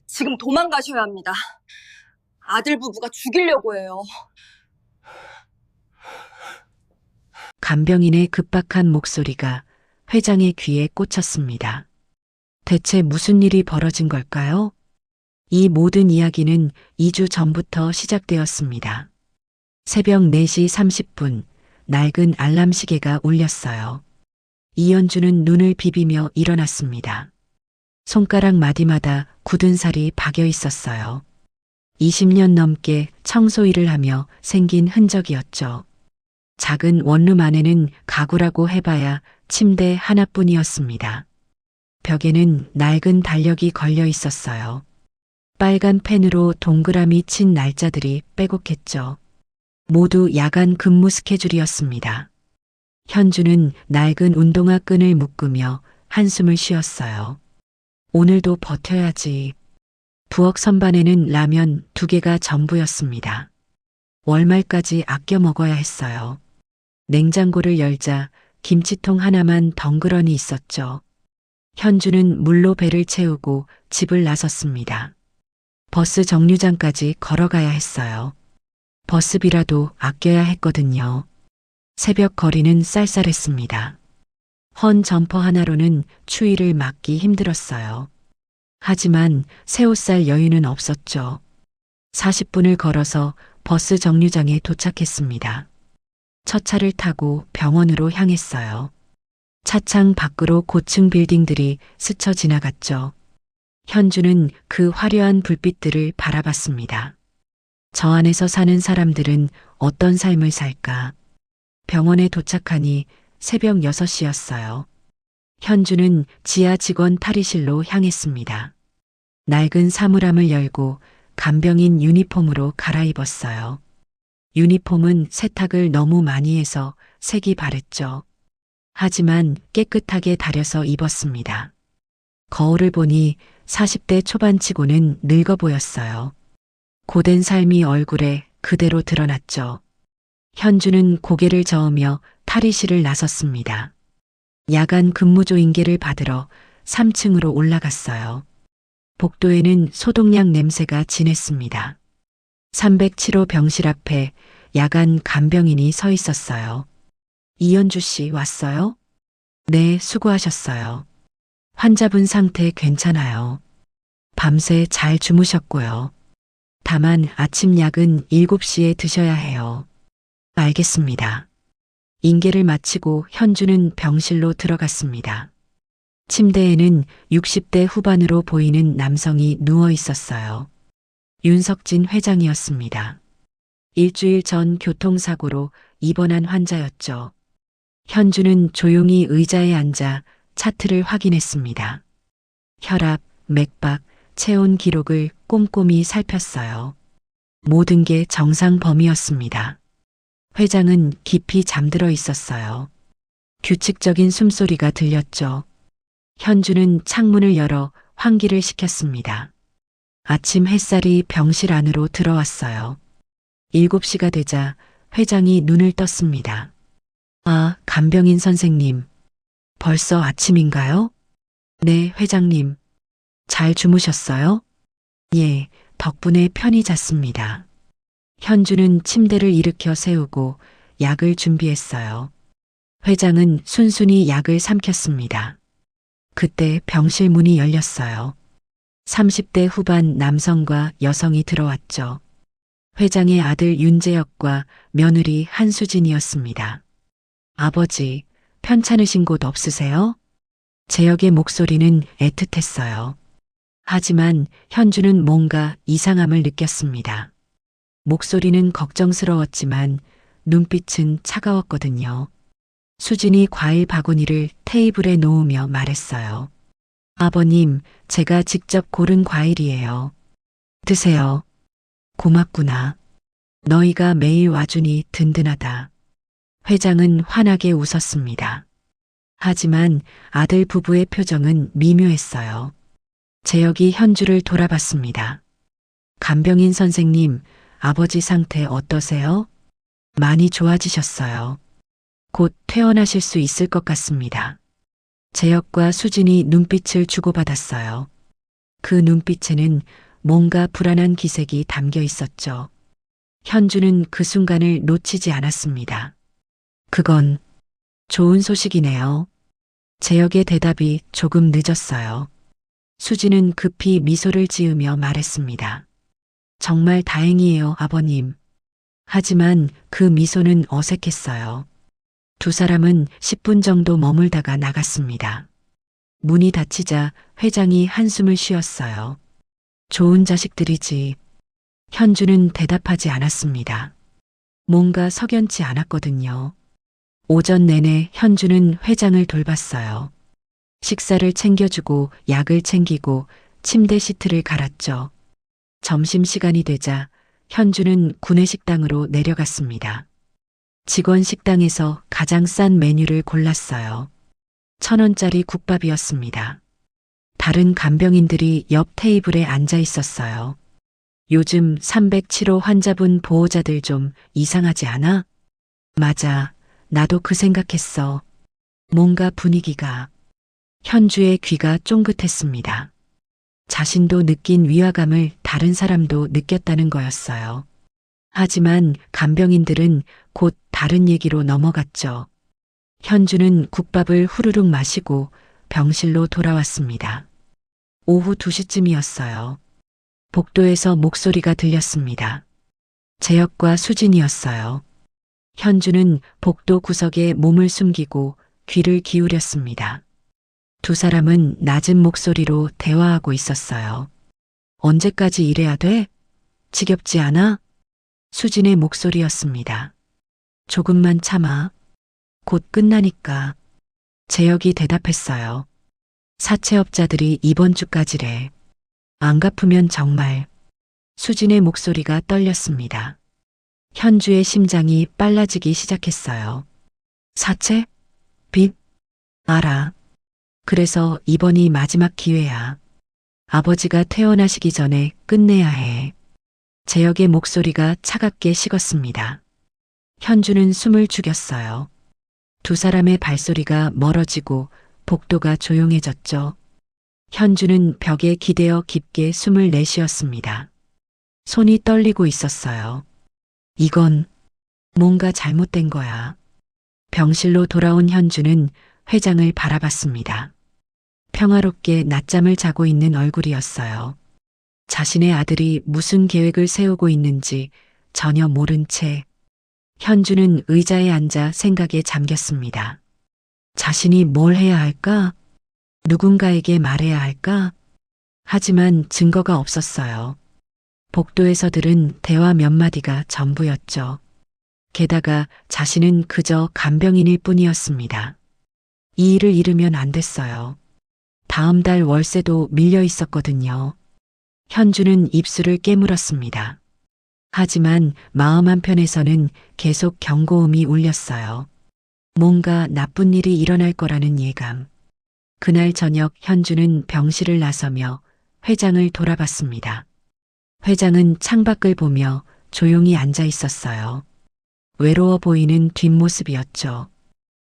지금 도망가셔야 합니다. 아들 부부가 죽이려고 해요. 간병인의 급박한 목소리가 회장의 귀에 꽂혔습니다. 대체 무슨 일이 벌어진 걸까요? 이 모든 이야기는 2주 전부터 시작되었습니다. 새벽 4시 30분, 낡은 알람 시계가 울렸어요. 이현주는 눈을 비비며 일어났습니다. 손가락 마디마다 굳은 살이 박여 있었어요. 20년 넘게 청소 일을 하며 생긴 흔적이었죠. 작은 원룸 안에는 가구라고 해봐야 침대 하나뿐이었습니다. 벽에는 낡은 달력이 걸려 있었어요. 빨간 펜으로 동그라미 친 날짜들이 빼곡했죠. 모두 야간 근무 스케줄이었습니다. 현주는 낡은 운동화 끈을 묶으며 한숨을 쉬었어요. 오늘도 버텨야지. 부엌 선반에는 라면 2개가 전부였습니다. 월말까지 아껴 먹어야 했어요. 냉장고를 열자 김치통 하나만 덩그러니 있었죠. 현주는 물로 배를 채우고 집을 나섰습니다. 버스 정류장까지 걸어가야 했어요. 버스비라도 아껴야 했거든요. 새벽 거리는 쌀쌀했습니다. 헌 점퍼 하나로는 추위를 막기 힘들었어요. 하지만 새 옷 살 여유는 없었죠. 40분을 걸어서 버스 정류장에 도착했습니다. 첫 차를 타고 병원으로 향했어요. 차창 밖으로 고층 빌딩들이 스쳐 지나갔죠. 현주는 그 화려한 불빛들을 바라봤습니다. 저 안에서 사는 사람들은 어떤 삶을 살까? 병원에 도착하니 새벽 6시였어요. 현주는 지하 직원 탈의실로 향했습니다. 낡은 사물함을 열고 간병인 유니폼으로 갈아입었어요. 유니폼은 세탁을 너무 많이 해서 색이 바랬죠. 하지만 깨끗하게 다려서 입었습니다. 거울을 보니 40대 초반치고는 늙어 보였어요. 고된 삶이 얼굴에 그대로 드러났죠. 현주는 고개를 저으며 탈의실을 나섰습니다. 야간 근무조 인계를 받으러 3층으로 올라갔어요. 복도에는 소독약 냄새가 진했습니다. 307호 병실 앞에 야간 간병인이 서 있었어요. 이현주 씨 왔어요? 네, 수고하셨어요. 환자분 상태 괜찮아요. 밤새 잘 주무셨고요. 다만 아침 약은 7시에 드셔야 해요. 알겠습니다. 인계를 마치고 현주는 병실로 들어갔습니다. 침대에는 60대 후반으로 보이는 남성이 누워 있었어요. 윤석진 회장이었습니다. 일주일 전 교통사고로 입원한 환자였죠. 현주는 조용히 의자에 앉아 차트를 확인했습니다. 혈압, 맥박, 체온 기록을 꼼꼼히 살폈어요. 모든 게 정상 범위였습니다. 회장은 깊이 잠들어 있었어요. 규칙적인 숨소리가 들렸죠. 현주는 창문을 열어 환기를 시켰습니다. 아침 햇살이 병실 안으로 들어왔어요. 7시가 되자 회장이 눈을 떴습니다. 아, 간병인 선생님. 벌써 아침인가요? 네, 회장님. 잘 주무셨어요? 예, 덕분에 편히 잤습니다. 현주는 침대를 일으켜 세우고 약을 준비했어요. 회장은 순순히 약을 삼켰습니다. 그때 병실 문이 열렸어요. 30대 후반 남성과 여성이 들어왔죠. 회장의 아들 윤재혁과 며느리 한수진이었습니다. 아버지, 편찮으신 곳 없으세요? 재혁의 목소리는 애틋했어요. 하지만 현주는 뭔가 이상함을 느꼈습니다. 목소리는 걱정스러웠지만 눈빛은 차가웠거든요. 수진이 과일 바구니를 테이블에 놓으며 말했어요. 아버님, 제가 직접 고른 과일이에요. 드세요. 고맙구나. 너희가 매일 와주니 든든하다. 회장은 환하게 웃었습니다. 하지만 아들 부부의 표정은 미묘했어요. 재혁이 현주를 돌아봤습니다. 간병인 선생님, 아버지 상태 어떠세요? 많이 좋아지셨어요. 곧 퇴원하실 수 있을 것 같습니다. 재혁과 수진이 눈빛을 주고받았어요. 그 눈빛에는 뭔가 불안한 기색이 담겨 있었죠. 현주는 그 순간을 놓치지 않았습니다. 그건 좋은 소식이네요. 재혁의 대답이 조금 늦었어요. 수지는 급히 미소를 지으며 말했습니다. 정말 다행이에요, 아버님. 하지만 그 미소는 어색했어요. 두 사람은 10분 정도 머물다가 나갔습니다. 문이 닫히자 회장이 한숨을 쉬었어요. 좋은 자식들이지. 현주는 대답하지 않았습니다. 뭔가 석연치 않았거든요. 오전 내내 현주는 회장을 돌봤어요. 식사를 챙겨주고 약을 챙기고 침대 시트를 갈았죠. 점심시간이 되자 현주는 구내식당으로 내려갔습니다. 직원 식당에서 가장 싼 메뉴를 골랐어요. 1,000원짜리 국밥이었습니다. 다른 간병인들이 옆 테이블에 앉아 있었어요. 요즘 307호 환자분 보호자들 좀 이상하지 않아? 맞아. 나도 그 생각했어. 뭔가 분위기가. 현주의 귀가 쫑긋했습니다. 자신도 느낀 위화감을 다른 사람도 느꼈다는 거였어요. 하지만 간병인들은 곧 다른 얘기로 넘어갔죠. 현주는 국밥을 후루룩 마시고 병실로 돌아왔습니다. 오후 2시쯤이었어요. 복도에서 목소리가 들렸습니다. 재혁과 수진이었어요. 현주는 복도 구석에 몸을 숨기고 귀를 기울였습니다. 두 사람은 낮은 목소리로 대화하고 있었어요. 언제까지 이래야 돼? 지겹지 않아? 수진의 목소리였습니다. 조금만 참아. 곧 끝나니까. 재혁이 대답했어요. 사채업자들이 이번 주까지래. 안 갚으면 정말. 수진의 목소리가 떨렸습니다. 현주의 심장이 빨라지기 시작했어요. 사채? 빚? 알아. 그래서 이번이 마지막 기회야. 아버지가 퇴원하시기 전에 끝내야 해. 재혁의 목소리가 차갑게 식었습니다. 현주는 숨을 죽였어요. 두 사람의 발소리가 멀어지고 복도가 조용해졌죠. 현주는 벽에 기대어 깊게 숨을 내쉬었습니다. 손이 떨리고 있었어요. 이건 뭔가 잘못된 거야. 병실로 돌아온 현주는 회장을 바라봤습니다. 평화롭게 낮잠을 자고 있는 얼굴이었어요. 자신의 아들이 무슨 계획을 세우고 있는지 전혀 모른 채 현주는 의자에 앉아 생각에 잠겼습니다. 자신이 뭘 해야 할까? 누군가에게 말해야 할까? 하지만 증거가 없었어요. 복도에서 들은 대화 몇 마디가 전부였죠. 게다가 자신은 그저 간병인일 뿐이었습니다. 이 일을 잃으면 안 됐어요. 다음 달 월세도 밀려 있었거든요. 현주는 입술을 깨물었습니다. 하지만 마음 한편에서는 계속 경고음이 울렸어요. 뭔가 나쁜 일이 일어날 거라는 예감. 그날 저녁 현주는 병실을 나서며 회장을 돌아봤습니다. 회장은 창밖을 보며 조용히 앉아 있었어요. 외로워 보이는 뒷모습이었죠.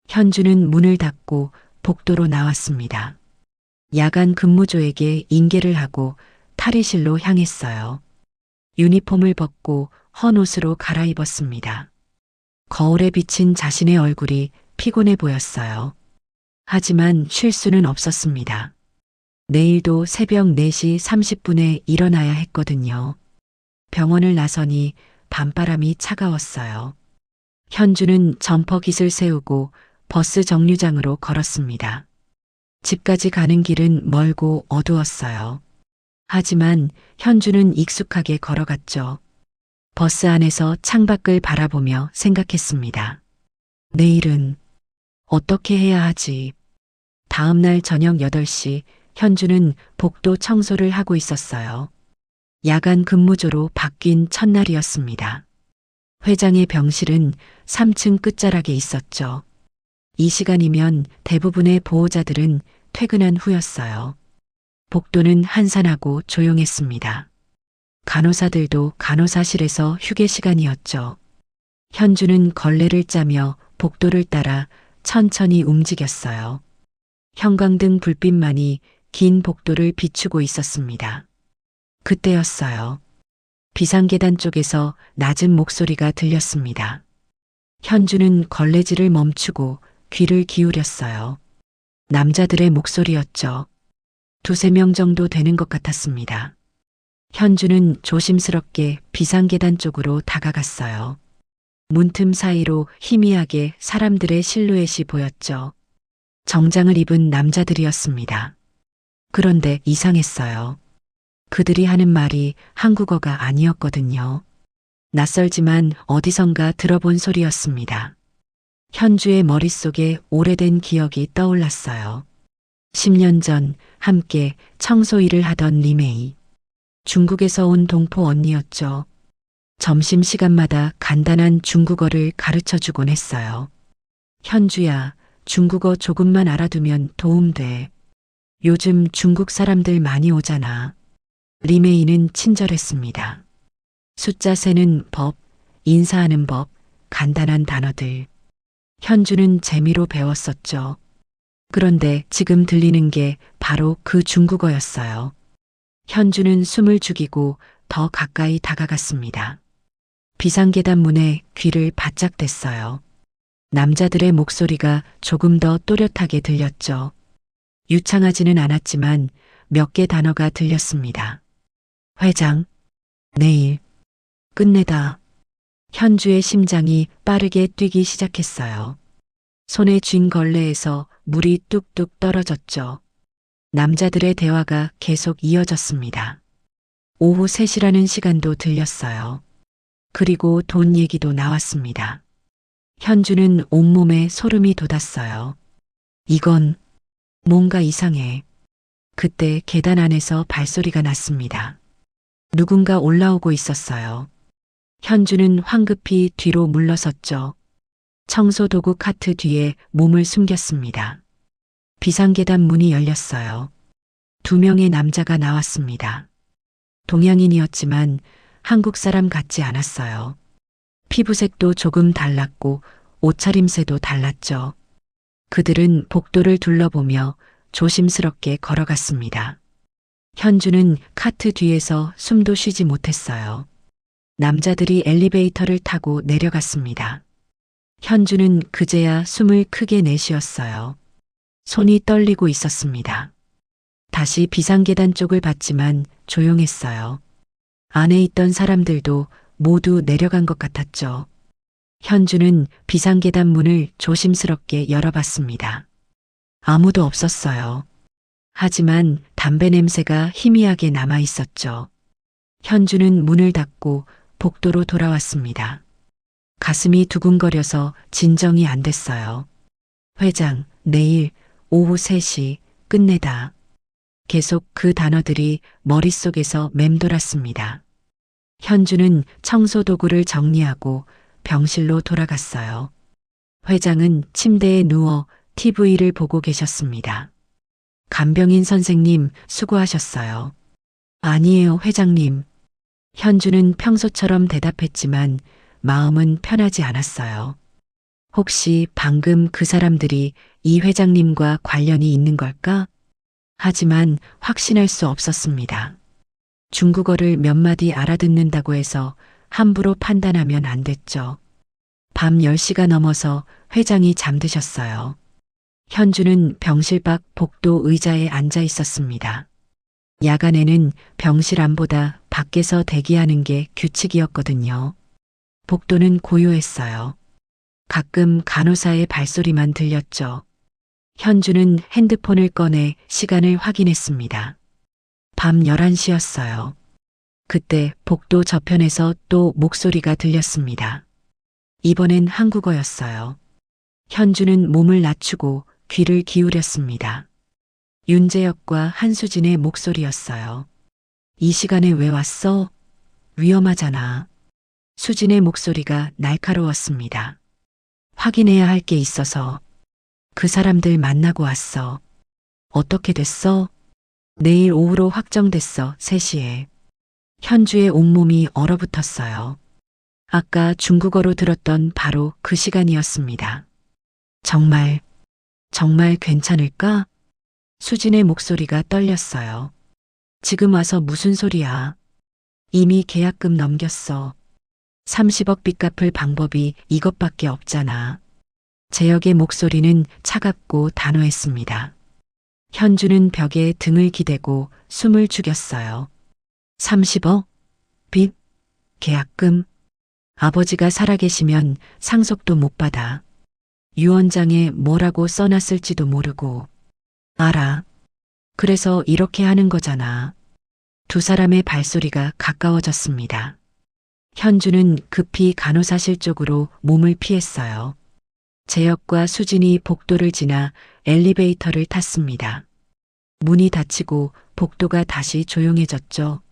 현주는 문을 닫고 복도로 나왔습니다. 야간 근무조에게 인계를 하고 탈의실로 향했어요. 유니폼을 벗고 헌 옷으로 갈아입었습니다. 거울에 비친 자신의 얼굴이 피곤해 보였어요. 하지만 쉴 수는 없었습니다. 내일도 새벽 4시 30분에 일어나야 했거든요. 병원을 나서니 밤바람이 차가웠어요. 현주는 점퍼깃을 세우고 버스 정류장으로 걸었습니다. 집까지 가는 길은 멀고 어두웠어요. 하지만 현주는 익숙하게 걸어갔죠. 버스 안에서 창밖을 바라보며 생각했습니다. 내일은 어떻게 해야 하지? 다음 날 저녁 8시 현주는 복도 청소를 하고 있었어요. 야간 근무조로 바뀐 첫날이었습니다. 회장의 병실은 3층 끝자락에 있었죠. 이 시간이면 대부분의 보호자들은 퇴근한 후였어요. 복도는 한산하고 조용했습니다. 간호사들도 간호사실에서 휴게 시간이었죠. 현주는 걸레를 짜며 복도를 따라 천천히 움직였어요. 형광등 불빛만이 긴 복도를 비추고 있었습니다. 그때였어요. 비상계단 쪽에서 낮은 목소리가 들렸습니다. 현주는 걸레질을 멈추고 귀를 기울였어요. 남자들의 목소리였죠. 두세 명 정도 되는 것 같았습니다. 현주는 조심스럽게 비상계단 쪽으로 다가갔어요. 문틈 사이로 희미하게 사람들의 실루엣이 보였죠. 정장을 입은 남자들이었습니다. 그런데 이상했어요. 그들이 하는 말이 한국어가 아니었거든요. 낯설지만 어디선가 들어본 소리였습니다. 현주의 머릿속에 오래된 기억이 떠올랐어요. 10년 전 함께 청소 일을 하던 리메이. 중국에서 온 동포 언니였죠. 점심시간마다 간단한 중국어를 가르쳐 주곤 했어요. 현주야, 중국어 조금만 알아두면 도움돼. 요즘 중국 사람들 많이 오잖아. 리메이는 친절했습니다. 숫자 세는 법, 인사하는 법, 간단한 단어들. 현주는 재미로 배웠었죠. 그런데 지금 들리는 게 바로 그 중국어였어요. 현주는 숨을 죽이고 더 가까이 다가갔습니다. 비상계단 문에 귀를 바짝 댔어요. 남자들의 목소리가 조금 더 또렷하게 들렸죠. 유창하지는 않았지만 몇 개 단어가 들렸습니다. 회장, 내일, 끝내다. 현주의 심장이 빠르게 뛰기 시작했어요. 손에 쥔 걸레에서 물이 뚝뚝 떨어졌죠. 남자들의 대화가 계속 이어졌습니다. 오후 3시라는 시간도 들렸어요. 그리고 돈 얘기도 나왔습니다. 현주는 온몸에 소름이 돋았어요. 이건 뭔가 이상해. 그때 계단 안에서 발소리가 났습니다. 누군가 올라오고 있었어요. 현주는 황급히 뒤로 물러섰죠. 청소도구 카트 뒤에 몸을 숨겼습니다. 비상계단 문이 열렸어요. 2명의 남자가 나왔습니다. 동양인이었지만 한국 사람 같지 않았어요. 피부색도 조금 달랐고 옷차림새도 달랐죠. 그들은 복도를 둘러보며 조심스럽게 걸어갔습니다. 현주는 카트 뒤에서 숨도 쉬지 못했어요. 남자들이 엘리베이터를 타고 내려갔습니다. 현주는 그제야 숨을 크게 내쉬었어요. 손이 떨리고 있었습니다. 다시 비상계단 쪽을 봤지만 조용했어요. 안에 있던 사람들도 모두 내려간 것 같았죠. 현주는 비상계단 문을 조심스럽게 열어봤습니다. 아무도 없었어요. 하지만 담배 냄새가 희미하게 남아 있었죠. 현주는 문을 닫고 복도로 돌아왔습니다. 가슴이 두근거려서 진정이 안 됐어요. 회장, 내일 오후 3시 끝내다. 계속 그 단어들이 머릿속에서 맴돌았습니다. 현주는 청소도구를 정리하고 병실로 돌아갔어요. 회장은 침대에 누워 TV를 보고 계셨습니다. 간병인 선생님, 수고하셨어요. 아니에요, 회장님. 현주는 평소처럼 대답했지만 마음은 편하지 않았어요. 혹시 방금 그 사람들이 이 회장님과 관련이 있는 걸까? 하지만 확신할 수 없었습니다. 중국어를 몇 마디 알아듣는다고 해서 함부로 판단하면 안 됐죠. 밤 10시가 넘어서 회장이 잠드셨어요. 현주는 병실 밖 복도 의자에 앉아 있었습니다. 야간에는 병실 안보다 밖에서 대기하는 게 규칙이었거든요. 복도는 고요했어요. 가끔 간호사의 발소리만 들렸죠. 현주는 핸드폰을 꺼내 시간을 확인했습니다. 밤 11시였어요. 그때 복도 저편에서 또 목소리가 들렸습니다. 이번엔 한국어였어요. 현주는 몸을 낮추고 귀를 기울였습니다. 윤재혁과 한수진의 목소리였어요. 이 시간에 왜 왔어? 위험하잖아. 수진의 목소리가 날카로웠습니다. 확인해야 할 게 있어서. 그 사람들 만나고 왔어. 어떻게 됐어? 내일 오후로 확정됐어, 3시에. 현주의 온몸이 얼어붙었어요. 아까 중국어로 들었던 바로 그 시간이었습니다. 정말 괜찮을까? 수진의 목소리가 떨렸어요. 지금 와서 무슨 소리야? 이미 계약금 넘겼어. 30억 빚 갚을 방법이 이것밖에 없잖아. 재혁의 목소리는 차갑고 단호했습니다. 현주는 벽에 등을 기대고 숨을 죽였어요. 30억? 빚? 계약금? 아버지가 살아계시면 상속도 못 받아. 유언장에 뭐라고 써놨을지도 모르고. 알아. 그래서 이렇게 하는 거잖아. 두 사람의 발소리가 가까워졌습니다. 현주는 급히 간호사실 쪽으로 몸을 피했어요. 재혁과 수진이 복도를 지나 엘리베이터를 탔습니다. 문이 닫히고 복도가 다시 조용해졌죠.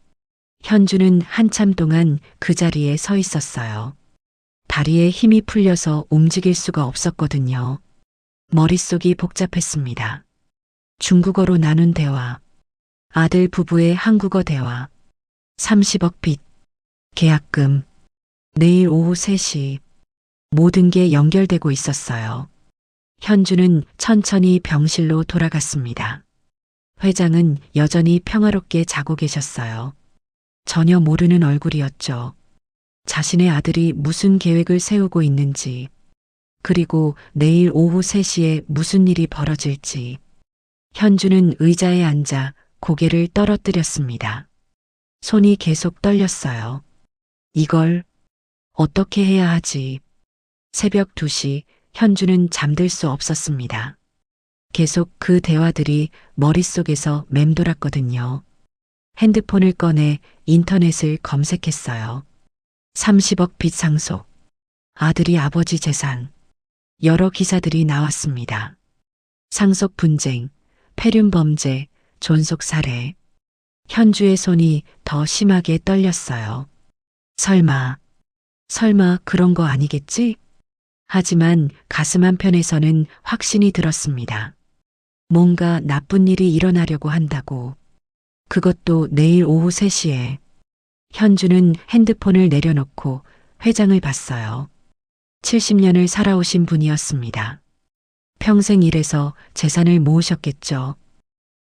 현주는 한참 동안 그 자리에 서 있었어요. 다리에 힘이 풀려서 움직일 수가 없었거든요. 머릿속이 복잡했습니다. 중국어로 나눈 대화, 아들 부부의 한국어 대화, 30억 빚, 계약금, 내일 오후 3시, 모든 게 연결되고 있었어요. 현주는 천천히 병실로 돌아갔습니다. 회장은 여전히 평화롭게 자고 계셨어요. 전혀 모르는 얼굴이었죠. 자신의 아들이 무슨 계획을 세우고 있는지, 그리고 내일 오후 3시에 무슨 일이 벌어질지. 현주는 의자에 앉아 고개를 떨어뜨렸습니다. 손이 계속 떨렸어요. 이걸 어떻게 해야 하지? 새벽 2시 현주는 잠들 수 없었습니다. 계속 그 대화들이 머릿속에서 맴돌았거든요. 핸드폰을 꺼내 인터넷을 검색했어요. 30억 빚 상속, 아들이 아버지 재산, 여러 기사들이 나왔습니다. 상속 분쟁, 폐륜 범죄, 존속 살해. 현주의 손이 더 심하게 떨렸어요. 설마 그런 거 아니겠지? 하지만 가슴 한편에서는 확신이 들었습니다. 뭔가 나쁜 일이 일어나려고 한다고. 그것도 내일 오후 3시에. 현주는 핸드폰을 내려놓고 회장을 봤어요. 70년을 살아오신 분이었습니다. 평생 일해서 재산을 모으셨겠죠.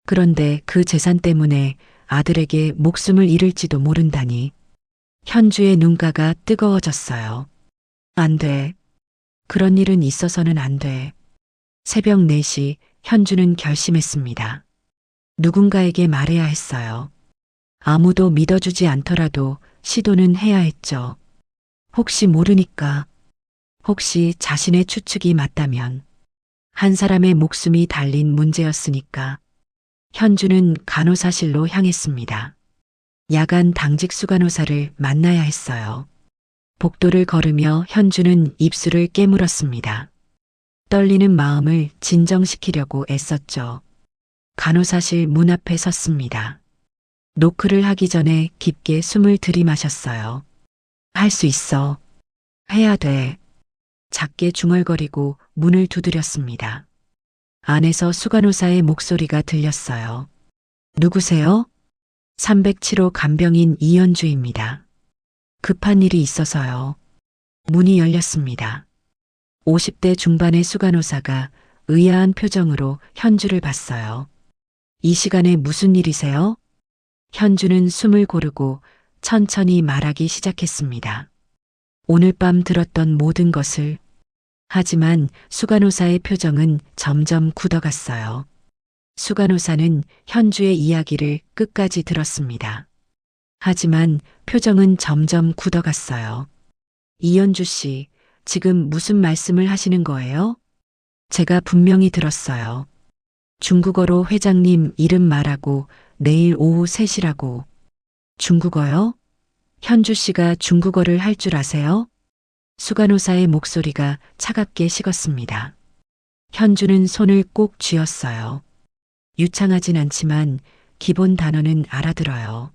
그런데 그 재산 때문에 아들에게 목숨을 잃을지도 모른다니. 현주의 눈가가 뜨거워졌어요. 안 돼. 그런 일은 있어서는 안 돼. 새벽 4시 현주는 결심했습니다. 누군가에게 말해야 했어요. 아무도 믿어주지 않더라도 시도는 해야 했죠. 혹시 모르니까. 혹시 자신의 추측이 맞다면. 한 사람의 목숨이 달린 문제였으니까. 현주는 간호사실로 향했습니다. 야간 당직 수간호사를 만나야 했어요. 복도를 걸으며 현주는 입술을 깨물었습니다. 떨리는 마음을 진정시키려고 애썼죠. 간호사실 문 앞에 섰습니다. 노크를 하기 전에 깊게 숨을 들이마셨어요. 할 수 있어. 해야 돼. 작게 중얼거리고 문을 두드렸습니다. 안에서 수간호사의 목소리가 들렸어요. 누구세요? 307호 간병인 이현주입니다. 급한 일이 있어서요. 문이 열렸습니다. 50대 중반의 수간호사가 의아한 표정으로 현주를 봤어요. 이 시간에 무슨 일이세요? 현주는 숨을 고르고 천천히 말하기 시작했습니다. 오늘 밤 들었던 모든 것을. 하지만 수간호사의 표정은 점점 굳어갔어요. 수간호사는 현주의 이야기를 끝까지 들었습니다. 하지만 표정은 점점 굳어갔어요. 이현주 씨, 지금 무슨 말씀을 하시는 거예요? 제가 분명히 들었어요. 중국어로 회장님 이름 말하고 내일 오후 3시라고. 중국어요? 현주 씨가 중국어를 할 줄 아세요? 수간호사의 목소리가 차갑게 식었습니다. 현주는 손을 꼭 쥐었어요. 유창하진 않지만 기본 단어는 알아들어요.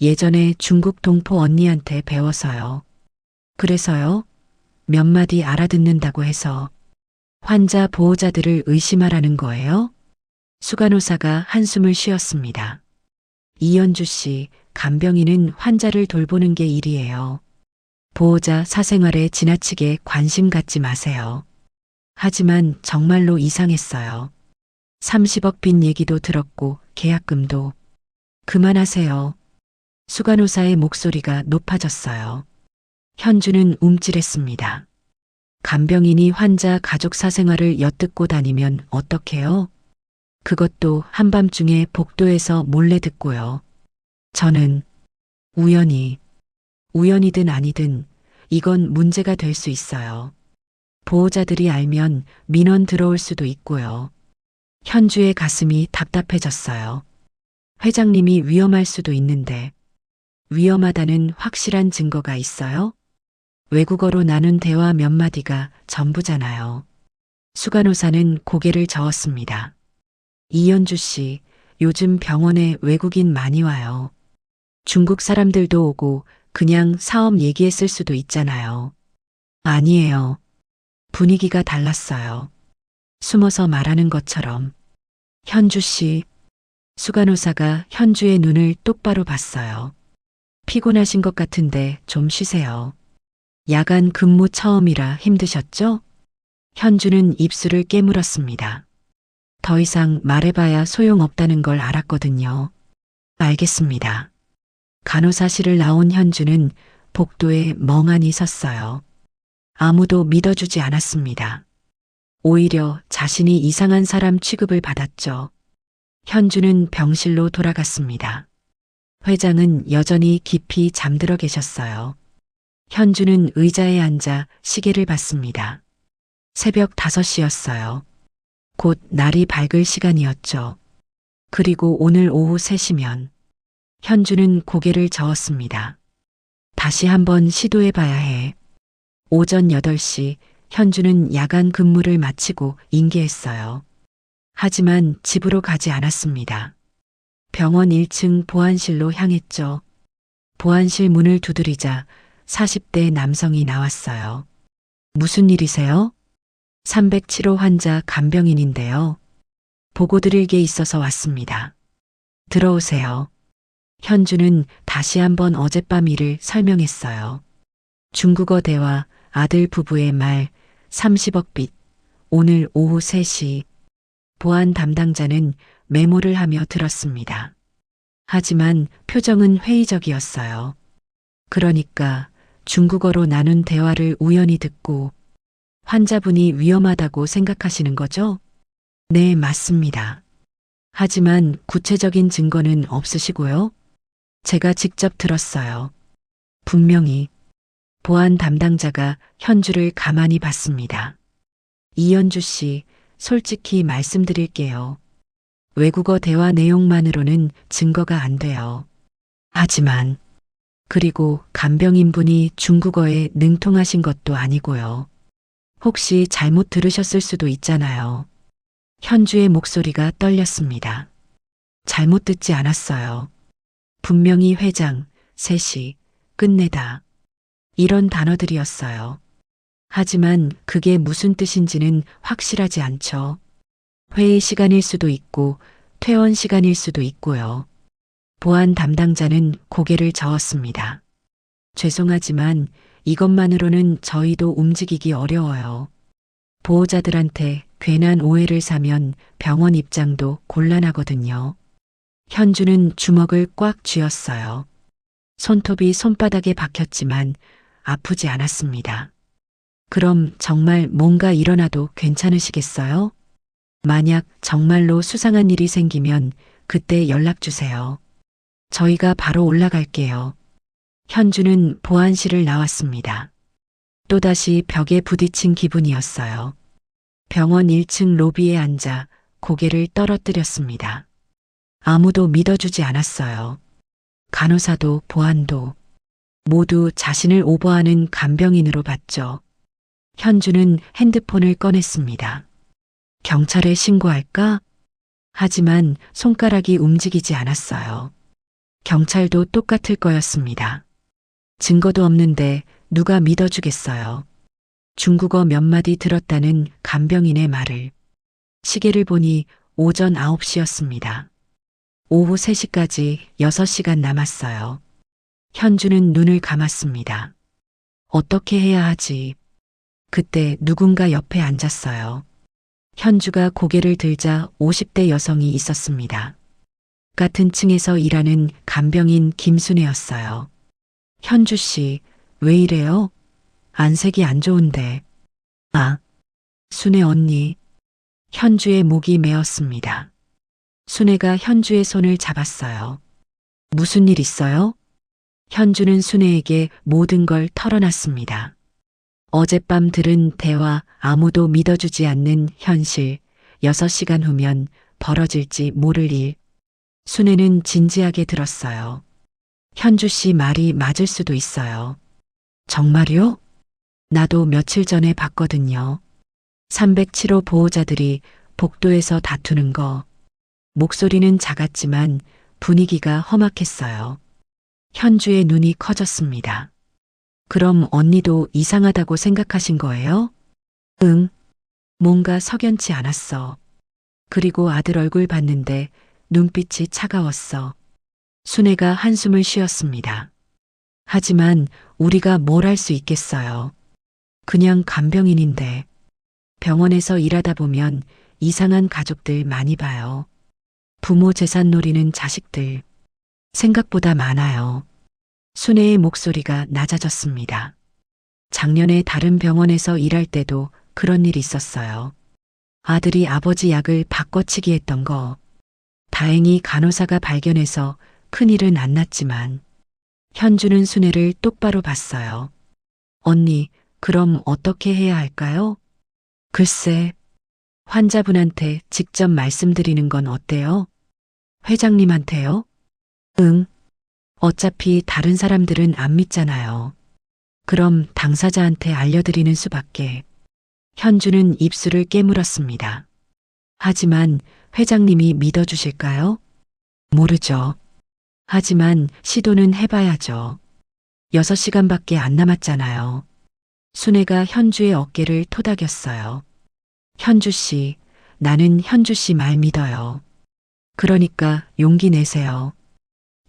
예전에 중국 동포 언니한테 배워서요. 그래서요? 몇 마디 알아듣는다고 해서. 환자 보호자들을 의심하라는 거예요? 수간호사가 한숨을 쉬었습니다. 이현주 씨, 간병인은 환자를 돌보는 게 일이에요. 보호자 사생활에 지나치게 관심 갖지 마세요. 하지만 정말로 이상했어요. 30억 빚 얘기도 들었고 계약금도. 그만하세요. 수간호사의 목소리가 높아졌어요. 현주는 움찔했습니다. 간병인이 환자 가족 사생활을 엿듣고 다니면 어떡해요? 그것도 한밤중에 복도에서 몰래 듣고요. 저는 우연이든 아니든 이건 문제가 될 수 있어요. 보호자들이 알면 민원 들어올 수도 있고요. 현주의 가슴이 답답해졌어요. 회장님이 위험할 수도 있는데 위험하다는 확실한 증거가 있어요? 외국어로 나눈 대화 몇 마디가 전부잖아요. 수간호사는 고개를 저었습니다. 이현주 씨, 요즘 병원에 외국인 많이 와요. 중국 사람들도 오고 그냥 사업 얘기했을 수도 있잖아요. 아니에요. 분위기가 달랐어요. 숨어서 말하는 것처럼. 현주 씨, 수간호사가 현주의 눈을 똑바로 봤어요. 피곤하신 것 같은데 좀 쉬세요. 야간 근무 처음이라 힘드셨죠? 현주는 입술을 깨물었습니다. 더 이상 말해봐야 소용없다는 걸 알았거든요. 알겠습니다. 간호사실을 나온 현주는 복도에 멍하니 섰어요. 아무도 믿어주지 않았습니다. 오히려 자신이 이상한 사람 취급을 받았죠. 현주는 병실로 돌아갔습니다. 회장은 여전히 깊이 잠들어 계셨어요. 현주는 의자에 앉아 시계를 봤습니다. 새벽 5시였어요. 곧 날이 밝을 시간이었죠. 그리고 오늘 오후 3시면 현주는 고개를 저었습니다. 다시 한번 시도해 봐야 해. 오전 8시 현주는 야간 근무를 마치고 인계했어요. 하지만 집으로 가지 않았습니다. 병원 1층 보안실로 향했죠. 보안실 문을 두드리자 40대 남성이 나왔어요. 무슨 일이세요? 307호 환자 간병인인데요. 보고 드릴 게 있어서 왔습니다. 들어오세요. 현주는 다시 한번 어젯밤 일을 설명했어요. 중국어 대화, 아들 부부의 말, 30억 빚, 오늘 오후 3시. 보안 담당자는 메모를 하며 들었습니다. 하지만 표정은 회의적이었어요. 그러니까 중국어로 나눈 대화를 우연히 듣고 환자분이 위험하다고 생각하시는 거죠? 네, 맞습니다. 하지만 구체적인 증거는 없으시고요. 제가 직접 들었어요. 분명히. 보안 담당자가 현주를 가만히 봤습니다. 이현주 씨, 솔직히 말씀드릴게요. 외국어 대화 내용만으로는 증거가 안 돼요. 하지만, 그리고 간병인분이 중국어에 능통하신 것도 아니고요. 혹시 잘못 들으셨을 수도 있잖아요. 현주의 목소리가 떨렸습니다. 잘못 듣지 않았어요. 분명히 회장, 3시, 끝내다. 이런 단어들이었어요. 하지만 그게 무슨 뜻인지는 확실하지 않죠. 회의 시간일 수도 있고 퇴원 시간일 수도 있고요. 보안 담당자는 고개를 저었습니다. 죄송하지만 이것만으로는 저희도 움직이기 어려워요. 보호자들한테 괜한 오해를 사면 병원 입장도 곤란하거든요. 현주는 주먹을 꽉 쥐었어요. 손톱이 손바닥에 박혔지만 아프지 않았습니다. 그럼 정말 뭔가 일어나도 괜찮으시겠어요? 만약 정말로 수상한 일이 생기면 그때 연락 주세요. 저희가 바로 올라갈게요. 현주는 보안실을 나왔습니다. 또다시 벽에 부딪힌 기분이었어요. 병원 1층 로비에 앉아 고개를 떨어뜨렸습니다. 아무도 믿어주지 않았어요. 간호사도 보안도 모두 자신을 오버하는 간병인으로 봤죠. 현주는 핸드폰을 꺼냈습니다. 경찰에 신고할까? 하지만 손가락이 움직이지 않았어요. 경찰도 똑같을 거였습니다. 증거도 없는데 누가 믿어주겠어요. 중국어 몇 마디 들었다는 간병인의 말을. 시계를 보니 오전 9시였습니다. 오후 3시까지 6시간 남았어요. 현주는 눈을 감았습니다. 어떻게 해야 하지? 그때 누군가 옆에 앉았어요. 현주가 고개를 들자 50대 여성이 있었습니다. 같은 층에서 일하는 간병인 김순애였어요. 현주 씨, 왜 이래요? 안색이 안 좋은데. 아, 순애 언니. 현주의 목이 메었습니다. 순애가 현주의 손을 잡았어요. 무슨 일 있어요? 현주는 순애에게 모든 걸 털어놨습니다. 어젯밤 들은 대화, 아무도 믿어주지 않는 현실, 6시간 후면 벌어질지 모를 일. 순애는 진지하게 들었어요. 현주 씨 말이 맞을 수도 있어요. 정말요? 나도 며칠 전에 봤거든요. 307호 보호자들이 복도에서 다투는 거. 목소리는 작았지만 분위기가 험악했어요. 현주의 눈이 커졌습니다. 그럼 언니도 이상하다고 생각하신 거예요? 응. 뭔가 석연치 않았어. 그리고 아들 얼굴 봤는데 눈빛이 차가웠어. 순애가 한숨을 쉬었습니다. 하지만 우리가 뭘 할 수 있겠어요. 그냥 간병인인데. 병원에서 일하다 보면 이상한 가족들 많이 봐요. 부모 재산 노리는 자식들. 생각보다 많아요. 순애의 목소리가 낮아졌습니다. 작년에 다른 병원에서 일할 때도 그런 일이 있었어요. 아들이 아버지 약을 바꿔치기 했던 거. 다행히 간호사가 발견해서 큰일은 안 났지만 현주는 순애를 똑바로 봤어요. 언니, 그럼 어떻게 해야 할까요? 글쎄, 환자분한테 직접 말씀드리는 건 어때요? 회장님한테요? 응. 어차피 다른 사람들은 안 믿잖아요. 그럼 당사자한테 알려드리는 수밖에. 현주는 입술을 깨물었습니다. 하지만 회장님이 믿어주실까요? 모르죠. 하지만 시도는 해봐야죠. 6시간밖에 안 남았잖아요. 순애가 현주의 어깨를 토닥였어요. 현주 씨, 나는 현주 씨 말 믿어요. 그러니까 용기 내세요.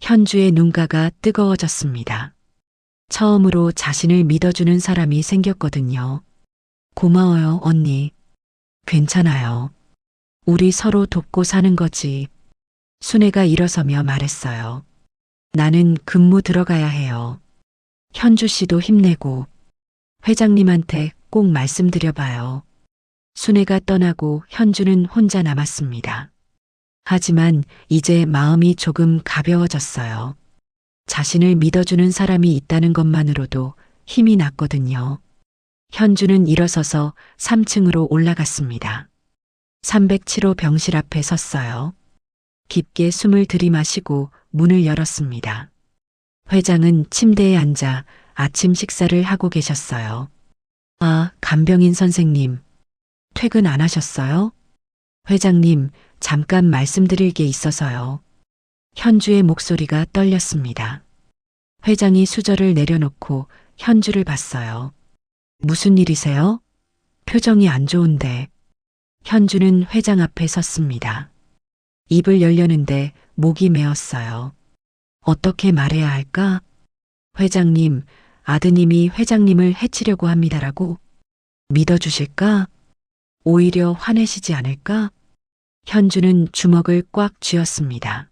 현주의 눈가가 뜨거워졌습니다. 처음으로 자신을 믿어주는 사람이 생겼거든요. 고마워요, 언니. 괜찮아요. 우리 서로 돕고 사는 거지. 순애가 일어서며 말했어요. 나는 근무 들어가야 해요. 현주 씨도 힘내고 회장님한테 꼭 말씀드려봐요. 순애가 떠나고 현주는 혼자 남았습니다. 하지만 이제 마음이 조금 가벼워졌어요. 자신을 믿어주는 사람이 있다는 것만으로도 힘이 났거든요. 현주는 일어서서 3층으로 올라갔습니다. 307호 병실 앞에 섰어요. 깊게 숨을 들이마시고 문을 열었습니다. 회장은 침대에 앉아 아침 식사를 하고 계셨어요. 아, 간병인 선생님. 퇴근 안 하셨어요? 회장님, 잠깐 말씀드릴 게 있어서요. 현주의 목소리가 떨렸습니다. 회장이 수저를 내려놓고 현주를 봤어요. 무슨 일이세요? 표정이 안 좋은데. 현주는 회장 앞에 섰습니다. 입을 열려는데 목이 메었어요. 어떻게 말해야 할까? 회장님, 아드님이 회장님을 해치려고 합니다라고. 믿어주실까? 오히려 화내시지 않을까? 현주는 주먹을 꽉 쥐었습니다.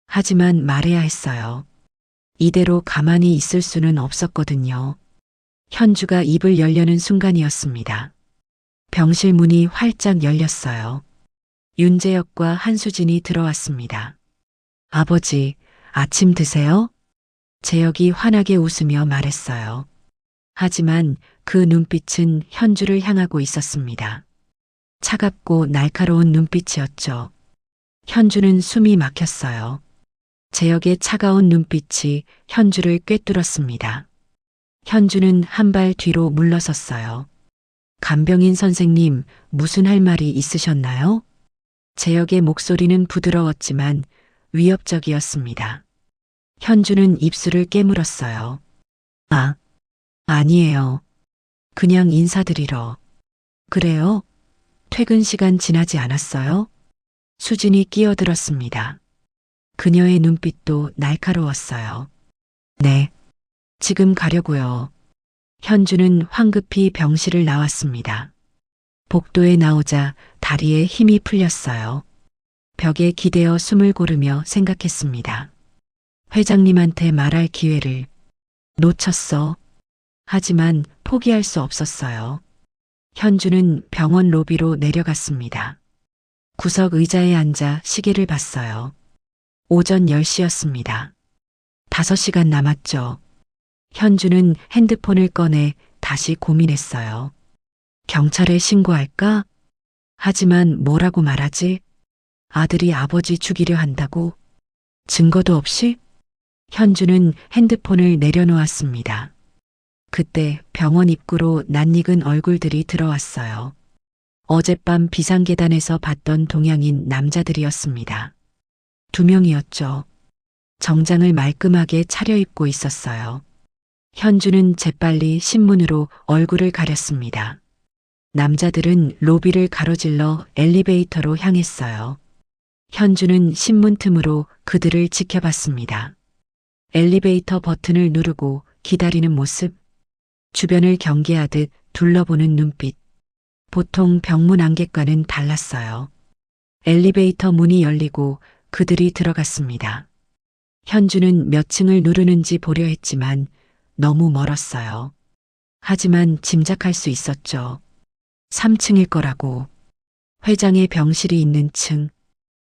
하지만 말해야 했어요. 이대로 가만히 있을 수는 없었거든요. 현주가 입을 열려는 순간이었습니다. 병실 문이 활짝 열렸어요. 윤재혁과 한수진이 들어왔습니다. 아버지, 아침 드세요? 재혁이 환하게 웃으며 말했어요. 하지만 그 눈빛은 현주를 향하고 있었습니다. 차갑고 날카로운 눈빛이었죠. 현주는 숨이 막혔어요. 재혁의 차가운 눈빛이 현주를 꿰뚫었습니다. 현주는 한 발 뒤로 물러섰어요. 간병인 선생님, 무슨 할 말이 있으셨나요? 재혁의 목소리는 부드러웠지만 위협적이었습니다. 현주는 입술을 깨물었어요. 아, 아니에요. 그냥 인사드리러. 그래요? 퇴근 시간 지나지 않았어요? 수진이 끼어들었습니다. 그녀의 눈빛도 날카로웠어요. 네, 지금 가려고요. 현주는 황급히 병실을 나왔습니다. 복도에 나오자 다리에 힘이 풀렸어요. 벽에 기대어 숨을 고르며 생각했습니다. 회장님한테 말할 기회를 놓쳤어. 하지만 포기할 수 없었어요. 현주는 병원 로비로 내려갔습니다. 구석 의자에 앉아 시계를 봤어요. 오전 10시였습니다. 5시간 남았죠. 현주는 핸드폰을 꺼내 다시 고민했어요. 경찰에 신고할까? 하지만 뭐라고 말하지? 아들이 아버지 죽이려 한다고? 증거도 없이? 현주는 핸드폰을 내려놓았습니다. 그때 병원 입구로 낯익은 얼굴들이 들어왔어요. 어젯밤 비상계단에서 봤던 동양인 남자들이었습니다. 2명이었죠. 정장을 말끔하게 차려입고 있었어요. 현주는 재빨리 신문으로 얼굴을 가렸습니다. 남자들은 로비를 가로질러 엘리베이터로 향했어요. 현주는 신문 틈으로 그들을 지켜봤습니다. 엘리베이터 버튼을 누르고 기다리는 모습, 주변을 경계하듯 둘러보는 눈빛. 보통 병문 안개과는 달랐어요. 엘리베이터 문이 열리고 그들이 들어갔습니다. 현주는 몇 층을 누르는지 보려 했지만 너무 멀었어요. 하지만 짐작할 수 있었죠. 3층일 거라고. 회장의 병실이 있는 층.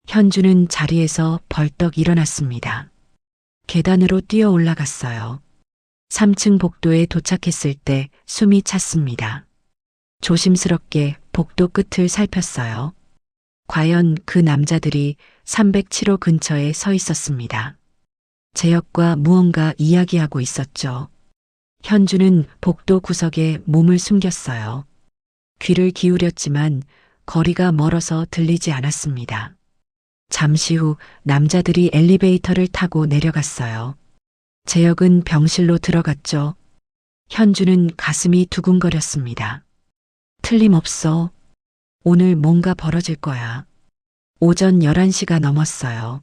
현주는 자리에서 벌떡 일어났습니다. 계단으로 뛰어 올라갔어요. 3층 복도에 도착했을 때 숨이 찼습니다. 조심스럽게 복도 끝을 살폈어요. 과연 그 남자들이 307호 근처에 서 있었습니다. 재혁과 무언가 이야기하고 있었죠. 현주는 복도 구석에 몸을 숨겼어요. 귀를 기울였지만 거리가 멀어서 들리지 않았습니다. 잠시 후 남자들이 엘리베이터를 타고 내려갔어요. 재혁은 병실로 들어갔죠. 현주는 가슴이 두근거렸습니다. 틀림없어. 오늘 뭔가 벌어질 거야. 오전 11시가 넘었어요.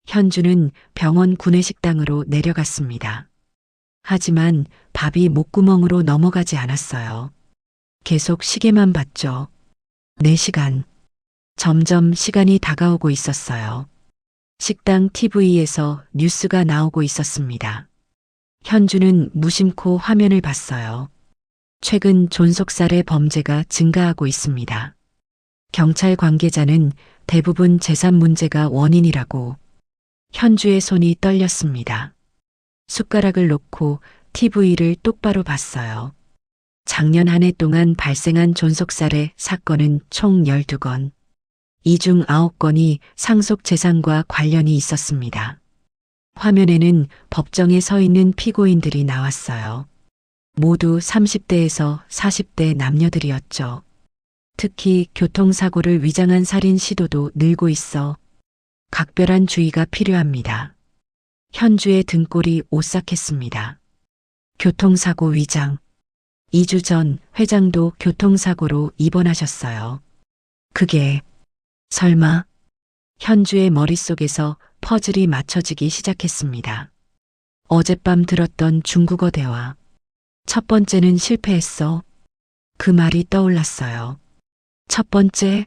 현주는 병원 구내식당으로 내려갔습니다. 하지만 밥이 목구멍으로 넘어가지 않았어요. 계속 시계만 봤죠. 4시간. 점점 시간이 다가오고 있었어요. 식당 TV에서 뉴스가 나오고 있었습니다. 현주는 무심코 화면을 봤어요. 최근 존속살해 범죄가 증가하고 있습니다. 경찰 관계자는 대부분 재산 문제가 원인이라고. 현주의 손이 떨렸습니다. 숟가락을 놓고 TV를 똑바로 봤어요. 작년 한 해 동안 발생한 존속살해 사건은 총 12건. 이 중 9건이 상속 재산과 관련이 있었습니다. 화면에는 법정에 서 있는 피고인들이 나왔어요. 모두 30대에서 40대 남녀들이었죠. 특히 교통사고를 위장한 살인 시도도 늘고 있어 각별한 주의가 필요합니다. 현주의 등골이 오싹했습니다. 교통사고 위장. 2주 전 회장도 교통사고로 입원하셨어요. 그게 설마. 현주의 머릿속에서 퍼즐이 맞춰지기 시작했습니다. 어젯밤 들었던 중국어 대화. 첫 번째는 실패했어. 그 말이 떠올랐어요. 첫 번째?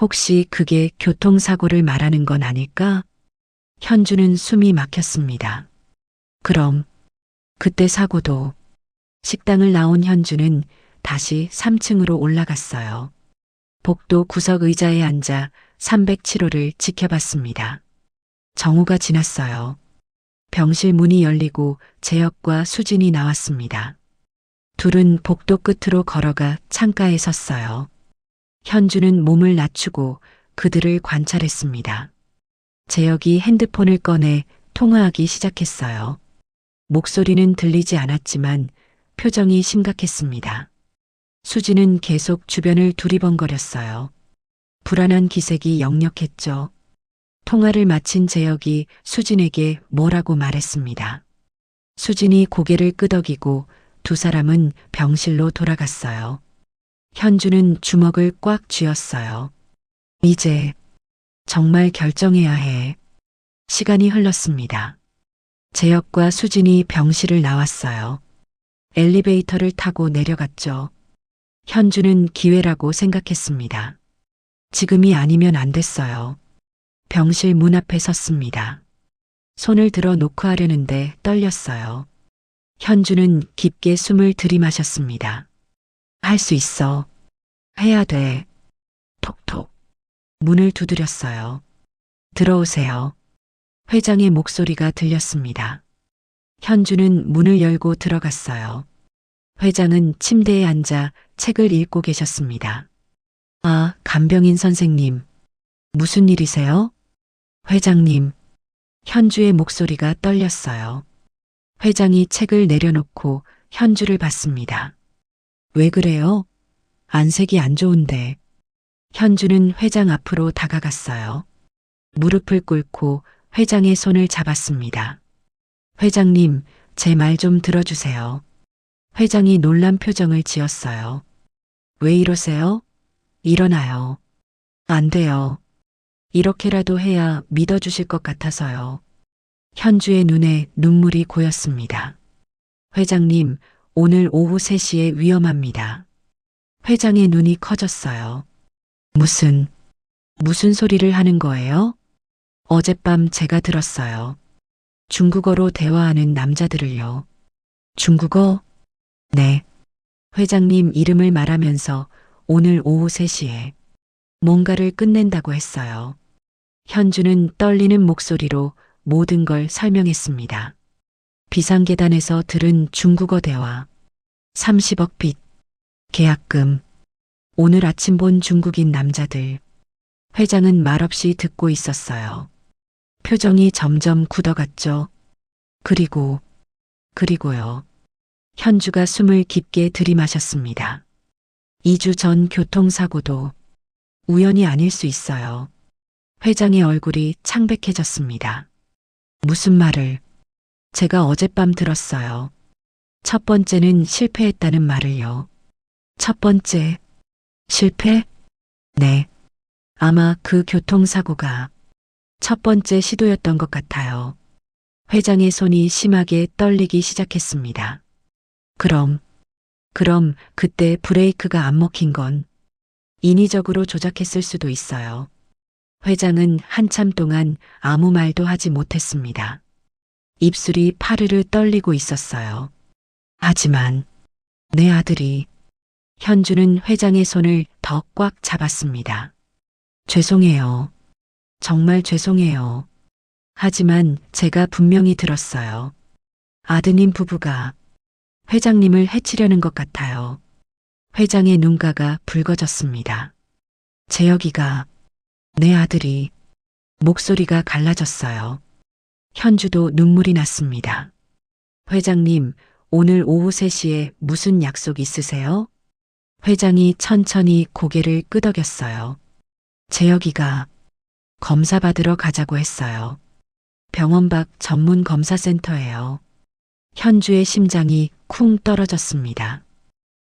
혹시 그게 교통사고를 말하는 건 아닐까? 현주는 숨이 막혔습니다. 그럼 그때 사고도. 식당을 나온 현주는 다시 3층으로 올라갔어요. 복도 구석 의자에 앉아 307호를 지켜봤습니다. 정오가 지났어요. 병실 문이 열리고 재혁과 수진이 나왔습니다. 둘은 복도 끝으로 걸어가 창가에 섰어요. 현주는 몸을 낮추고 그들을 관찰했습니다. 재혁이 핸드폰을 꺼내 통화하기 시작했어요. 목소리는 들리지 않았지만 표정이 심각했습니다. 수진은 계속 주변을 두리번거렸어요. 불안한 기색이 역력했죠. 통화를 마친 재혁이 수진에게 뭐라고 말했습니다. 수진이 고개를 끄덕이고 두 사람은 병실로 돌아갔어요. 현주는 주먹을 꽉 쥐었어요. 이제 정말 결정해야 해. 시간이 흘렀습니다. 재혁과 수진이 병실을 나왔어요. 엘리베이터를 타고 내려갔죠. 현주는 기회라고 생각했습니다. 지금이 아니면 안 됐어요. 병실 문 앞에 섰습니다. 손을 들어 놓고 하려는데 떨렸어요. 현주는 깊게 숨을 들이마셨습니다. 할 수 있어. 해야 돼. 톡톡. 문을 두드렸어요. 들어오세요. 회장의 목소리가 들렸습니다. 현주는 문을 열고 들어갔어요. 회장은 침대에 앉아 책을 읽고 계셨습니다. 아, 간병인 선생님. 무슨 일이세요? 회장님. 현주의 목소리가 떨렸어요. 회장이 책을 내려놓고 현주를 봤습니다. 왜 그래요? 안색이 안 좋은데. 현주는 회장 앞으로 다가갔어요. 무릎을 꿇고 회장의 손을 잡았습니다. 회장님, 제 말 좀 들어주세요. 회장이 놀란 표정을 지었어요. 왜 이러세요? 일어나요. 안 돼요. 이렇게라도 해야 믿어주실 것 같아서요. 현주의 눈에 눈물이 고였습니다. 회장님, 오늘 오후 3시에 위험합니다. 회장의 눈이 커졌어요. 무슨 소리를 하는 거예요? 어젯밤 제가 들었어요. 중국어로 대화하는 남자들을요. 중국어? 네. 회장님 이름을 말하면서 오늘 오후 3시에 뭔가를 끝낸다고 했어요. 현주는 떨리는 목소리로 모든 걸 설명했습니다. 비상계단에서 들은 중국어 대화, 30억 빚, 계약금, 오늘 아침 본 중국인 남자들. 회장은 말없이 듣고 있었어요. 표정이 점점 굳어갔죠. 그리고요. 현주가 숨을 깊게 들이마셨습니다. 2주 전 교통사고도 우연이 아닐 수 있어요. 회장의 얼굴이 창백해졌습니다. 무슨 말을? 제가 어젯밤 들었어요. 첫 번째는 실패했다는 말을요. 첫 번째, 실패? 네. 아마 그 교통사고가 첫 번째 시도였던 것 같아요. 회장의 손이 심하게 떨리기 시작했습니다. 그럼 그때 브레이크가 안 먹힌 건 인위적으로 조작했을 수도 있어요. 회장은 한참 동안 아무 말도 하지 못했습니다. 입술이 파르르 떨리고 있었어요. 하지만 내 아들이. 현주는 회장의 손을 더 꽉 잡았습니다. 죄송해요. 정말 죄송해요. 하지만 제가 분명히 들었어요. 아드님 부부가 회장님을 해치려는 것 같아요. 회장의 눈가가 붉어졌습니다. 재혁이가, 내 아들이. 목소리가 갈라졌어요. 현주도 눈물이 났습니다. 회장님, 오늘 오후 3시에 무슨 약속 있으세요? 회장이 천천히 고개를 끄덕였어요. 재혁이가 검사 받으러 가자고 했어요. 병원 밖 전문 검사센터예요. 현주의 심장이 쿵 떨어졌습니다.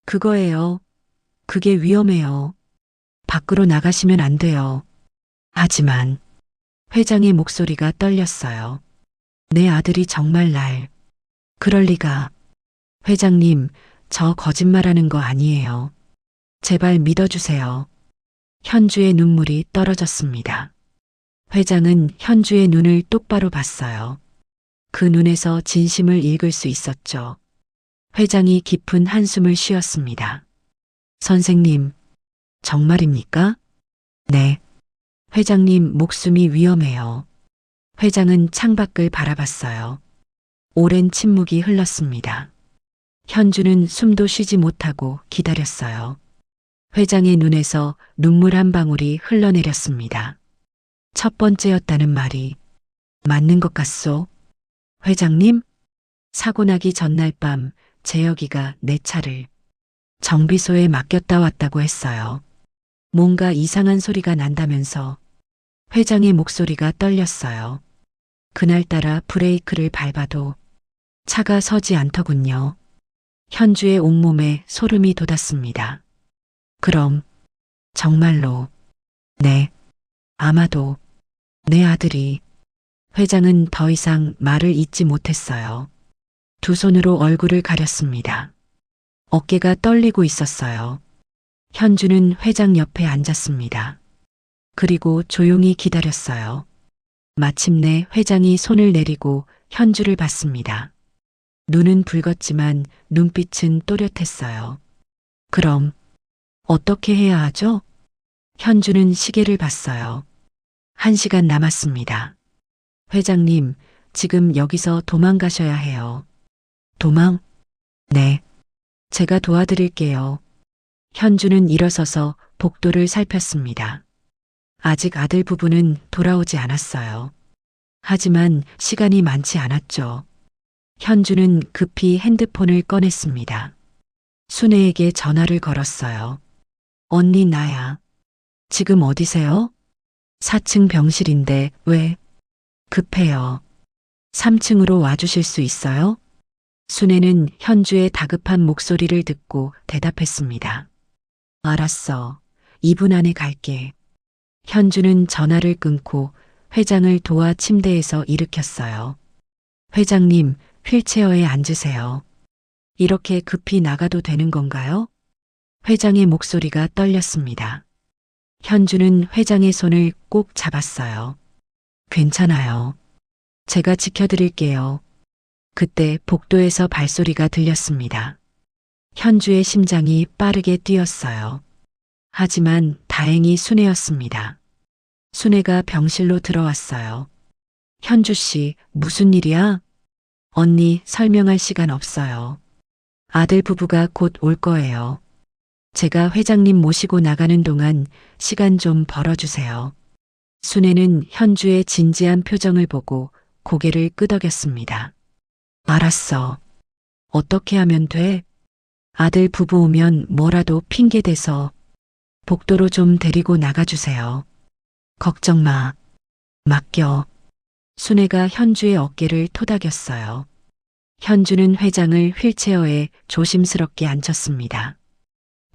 그거예요. 그게 위험해요. 밖으로 나가시면 안 돼요. 하지만 회장의 목소리가 떨렸어요. 내 아들이 정말 그럴 리가. 회장님, 저 거짓말하는 거 아니에요. 제발 믿어주세요. 현주의 눈물이 떨어졌습니다. 회장은 현주의 눈을 똑바로 봤어요. 그 눈에서 진심을 읽을 수 있었죠. 회장이 깊은 한숨을 쉬었습니다. 선생님, 정말입니까? 네. 회장님 목숨이 위험해요. 회장은 창밖을 바라봤어요. 오랜 침묵이 흘렀습니다. 현주는 숨도 쉬지 못하고 기다렸어요. 회장의 눈에서 눈물 한 방울이 흘러내렸습니다. 첫 번째였다는 말이 맞는 것 같소? 회장님? 사고 나기 전날 밤 재혁이가 내 차를 정비소에 맡겼다 왔다고 했어요. 뭔가 이상한 소리가 난다면서. 회장의 목소리가 떨렸어요. 그날따라 브레이크를 밟아도 차가 서지 않더군요. 현주의 온몸에 소름이 돋았습니다. 그럼 정말로. 네. 아마도 내 아들이. 회장은 더 이상 말을 잇지 못했어요. 두 손으로 얼굴을 가렸습니다. 어깨가 떨리고 있었어요. 현주는 회장 옆에 앉았습니다. 그리고 조용히 기다렸어요. 마침내 회장이 손을 내리고 현주를 봤습니다. 눈은 붉었지만 눈빛은 또렷했어요. 그럼 어떻게 해야 하죠? 현주는 시계를 봤어요. 1시간 남았습니다. 회장님, 지금 여기서 도망가셔야 해요. 도망? 네. 제가 도와드릴게요. 현주는 일어서서 복도를 살폈습니다. 아직 아들 부부는 돌아오지 않았어요. 하지만 시간이 많지 않았죠. 현주는 급히 핸드폰을 꺼냈습니다. 순애에게 전화를 걸었어요. 언니 나야. 지금 어디세요? 4층 병실인데 왜? 급해요. 3층으로 와주실 수 있어요? 순애는 현주의 다급한 목소리를 듣고 대답했습니다. 알았어. 2분 안에 갈게. 현주는 전화를 끊고 회장을 도와 침대에서 일으켰어요. 회장님, 휠체어에 앉으세요. 이렇게 급히 나가도 되는 건가요? 회장의 목소리가 떨렸습니다. 현주는 회장의 손을 꼭 잡았어요. 괜찮아요. 제가 지켜드릴게요. 그때 복도에서 발소리가 들렸습니다. 현주의 심장이 빠르게 뛰었어요. 하지만 다행히 순애였습니다. 순애가 병실로 들어왔어요. 현주 씨, 무슨 일이야? 언니, 설명할 시간 없어요. 아들 부부가 곧 올 거예요. 제가 회장님 모시고 나가는 동안 시간 좀 벌어주세요. 순애는 현주의 진지한 표정을 보고 고개를 끄덕였습니다. 알았어. 어떻게 하면 돼? 아들 부부 오면 뭐라도 핑계대서 복도로 좀 데리고 나가주세요. 걱정 마. 맡겨. 순애가 현주의 어깨를 토닥였어요. 현주는 회장을 휠체어에 조심스럽게 앉혔습니다.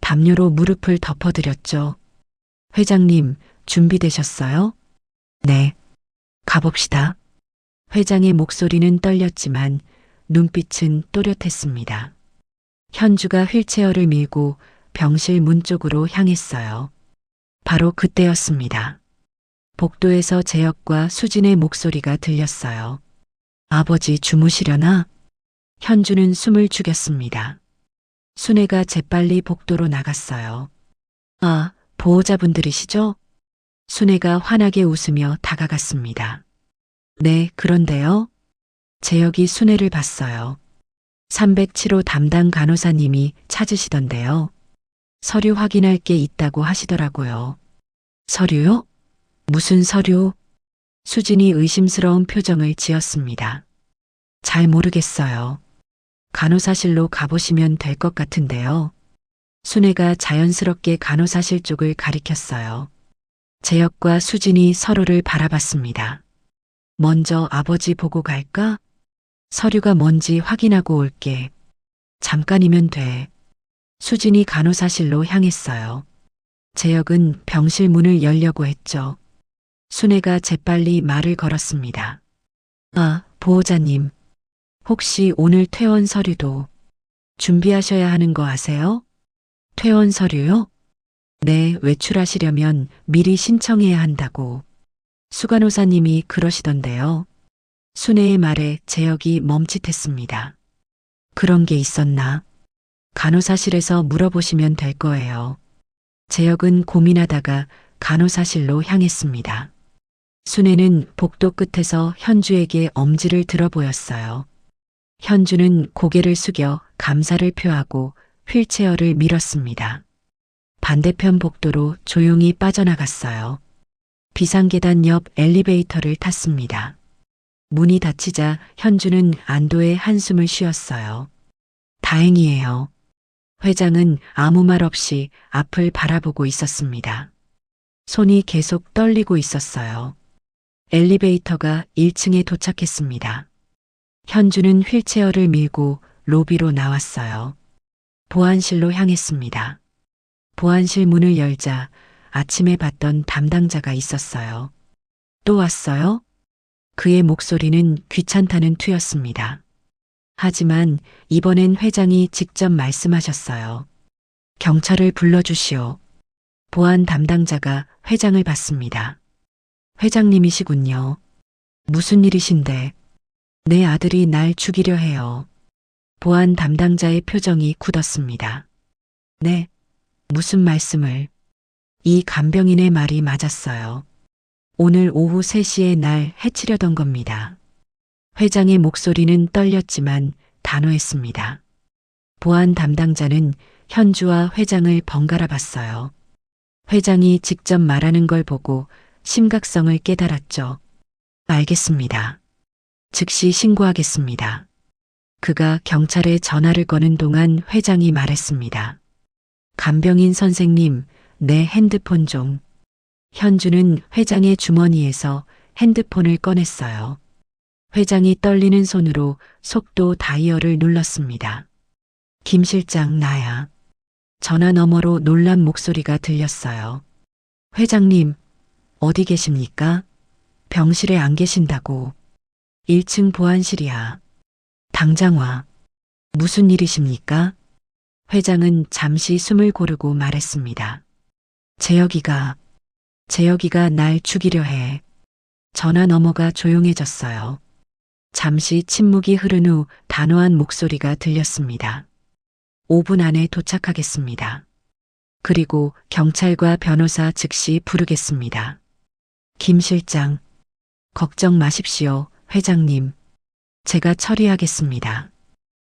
담요로 무릎을 덮어드렸죠. 회장님, 준비되셨어요? 네. 가봅시다. 회장의 목소리는 떨렸지만 눈빛은 또렷했습니다. 현주가 휠체어를 밀고 병실 문 쪽으로 향했어요. 바로 그때였습니다. 복도에서 재혁과 수진의 목소리가 들렸어요. 아버지 주무시려나? 현주는 숨을 죽였습니다. 순애가 재빨리 복도로 나갔어요. 아, 보호자분들이시죠? 순애가 환하게 웃으며 다가갔습니다. 네, 그런데요. 재혁이 순애를 봤어요. 307호 담당 간호사님이 찾으시던데요. 서류 확인할 게 있다고 하시더라고요. 서류요? 무슨 서류? 수진이 의심스러운 표정을 지었습니다. 잘 모르겠어요. 간호사실로 가보시면 될 것 같은데요. 순애가 자연스럽게 간호사실 쪽을 가리켰어요. 재혁과 수진이 서로를 바라봤습니다. 먼저 아버지 보고 갈까? 서류가 뭔지 확인하고 올게. 잠깐이면 돼. 수진이 간호사실로 향했어요. 재혁은 병실 문을 열려고 했죠. 순애가 재빨리 말을 걸었습니다. 아, 보호자님. 혹시 오늘 퇴원 서류도 준비하셔야 하는 거 아세요? 퇴원 서류요? 네, 외출하시려면 미리 신청해야 한다고. 수간호사님이 그러시던데요. 순애의 말에 재혁이 멈칫했습니다. 그런 게 있었나? 간호사실에서 물어보시면 될 거예요. 재혁은 고민하다가 간호사실로 향했습니다. 순애는 복도 끝에서 현주에게 엄지를 들어 보였어요. 현주는 고개를 숙여 감사를 표하고 휠체어를 밀었습니다. 반대편 복도로 조용히 빠져나갔어요. 비상계단 옆 엘리베이터를 탔습니다. 문이 닫히자 현주는 안도의 한숨을 쉬었어요. 다행이에요. 회장은 아무 말 없이 앞을 바라보고 있었습니다. 손이 계속 떨리고 있었어요. 엘리베이터가 1층에 도착했습니다. 현주는 휠체어를 밀고 로비로 나왔어요. 보안실로 향했습니다. 보안실 문을 열자 아침에 봤던 담당자가 있었어요. 또 왔어요? 그의 목소리는 귀찮다는 투였습니다. 하지만 이번엔 회장이 직접 말씀하셨어요. 경찰을 불러주시오. 보안 담당자가 회장을 받습니다. 회장님이시군요. 무슨 일이신데? 내 아들이 날 죽이려 해요. 보안 담당자의 표정이 굳었습니다. 네, 무슨 말씀을? 이 간병인의 말이 맞았어요. 오늘 오후 3시에 날 해치려던 겁니다. 회장의 목소리는 떨렸지만 단호했습니다. 보안 담당자는 현주와 회장을 번갈아 봤어요. 회장이 직접 말하는 걸 보고 심각성을 깨달았죠. 알겠습니다. 즉시 신고하겠습니다. 그가 경찰에 전화를 거는 동안 회장이 말했습니다. 간병인 선생님, 내 핸드폰 좀. 현주는 회장의 주머니에서 핸드폰을 꺼냈어요. 회장이 떨리는 손으로 속도 다이얼을 눌렀습니다. 김 실장, 나야. 전화 너머로 놀란 목소리가 들렸어요. 회장님, 어디 계십니까? 병실에 안 계신다고. 1층 보안실이야. 당장 와. 무슨 일이십니까? 회장은 잠시 숨을 고르고 말했습니다. 재혁이가 날 죽이려 해. 전화 너머가 조용해졌어요. 잠시 침묵이 흐른 후 단호한 목소리가 들렸습니다. 5분 안에 도착하겠습니다. 그리고 경찰과 변호사 즉시 부르겠습니다. 김 실장, 걱정 마십시오, 회장님. 제가 처리하겠습니다.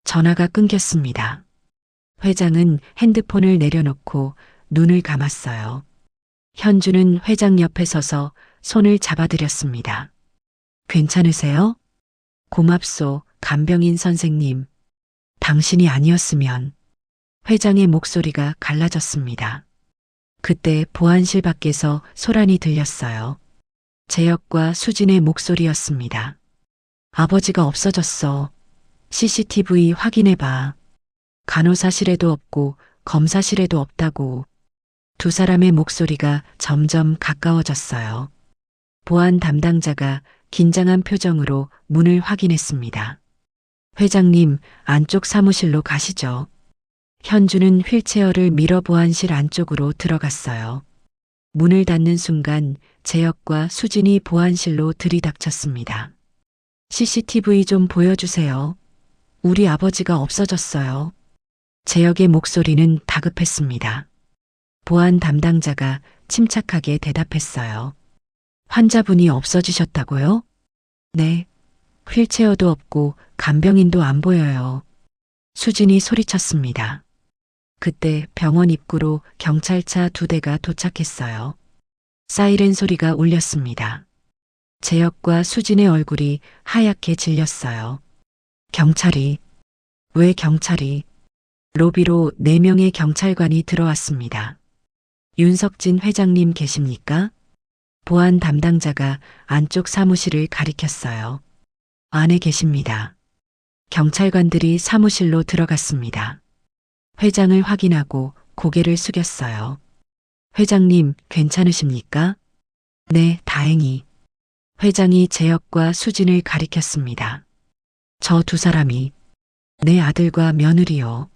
전화가 끊겼습니다. 회장은 핸드폰을 내려놓고 눈을 감았어요. 현주는 회장 옆에 서서 손을 잡아드렸습니다. 괜찮으세요? 고맙소, 간병인 선생님. 당신이 아니었으면. 회장의 목소리가 갈라졌습니다. 그때 보안실 밖에서 소란이 들렸어요. 재혁과 수진의 목소리였습니다. 아버지가 없어졌어. CCTV 확인해봐. 간호사실에도 없고 검사실에도 없다고. 두 사람의 목소리가 점점 가까워졌어요. 보안 담당자가 긴장한 표정으로 문을 확인했습니다. 회장님, 안쪽 사무실로 가시죠. 현주는 휠체어를 밀어 보안실 안쪽으로 들어갔어요. 문을 닫는 순간 재혁과 수진이 보안실로 들이닥쳤습니다. CCTV 좀 보여주세요. 우리 아버지가 없어졌어요. 재혁의 목소리는 다급했습니다. 보안 담당자가 침착하게 대답했어요. 환자분이 없어지셨다고요? 네. 휠체어도 없고 간병인도 안 보여요. 수진이 소리쳤습니다. 그때 병원 입구로 경찰차 2대가 도착했어요. 사이렌 소리가 울렸습니다. 재혁과 수진의 얼굴이 하얗게 질렸어요. 경찰이, 왜 경찰이? 로비로 4명의 경찰관이 들어왔습니다. 윤석진 회장님 계십니까? 보안 담당자가 안쪽 사무실을 가리켰어요. 안에 계십니다. 경찰관들이 사무실로 들어갔습니다. 회장을 확인하고 고개를 숙였어요. 회장님, 괜찮으십니까? 네, 다행히. 회장이 재혁과 수진을 가리켰습니다. 저 2 사람이 내 아들과 며느리요.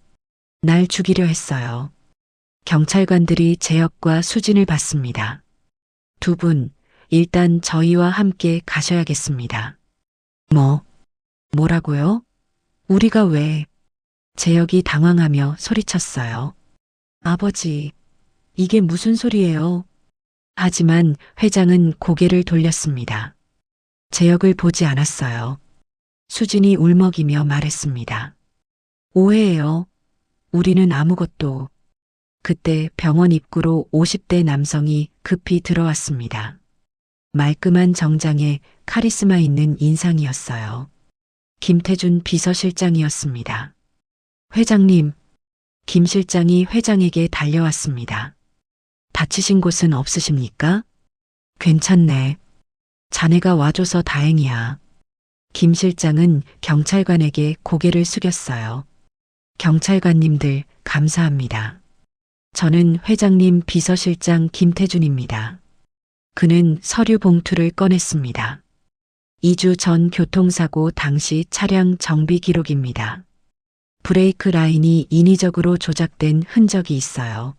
날 죽이려 했어요. 경찰관들이 재혁과 수진을 봤습니다. 2분, 일단 저희와 함께 가셔야겠습니다. 뭐라고요? 우리가 왜? 재혁이 당황하며 소리쳤어요. 아버지, 이게 무슨 소리예요? 하지만 회장은 고개를 돌렸습니다. 재혁을 보지 않았어요. 수진이 울먹이며 말했습니다. 오해예요. 우리는 아무것도. 그때 병원 입구로 50대 남성이 급히 들어왔습니다. 말끔한 정장에 카리스마 있는 인상이었어요. 김태준 비서실장이었습니다. 회장님, 김 실장이 회장에게 달려왔습니다. 다치신 곳은 없으십니까? 괜찮네. 자네가 와줘서 다행이야. 김 실장은 경찰관에게 고개를 숙였어요. 경찰관님들 감사합니다. 저는 회장님 비서실장 김태준입니다. 그는 서류 봉투를 꺼냈습니다. 2주 전 교통사고 당시 차량 정비 기록입니다. 브레이크 라인이 인위적으로 조작된 흔적이 있어요.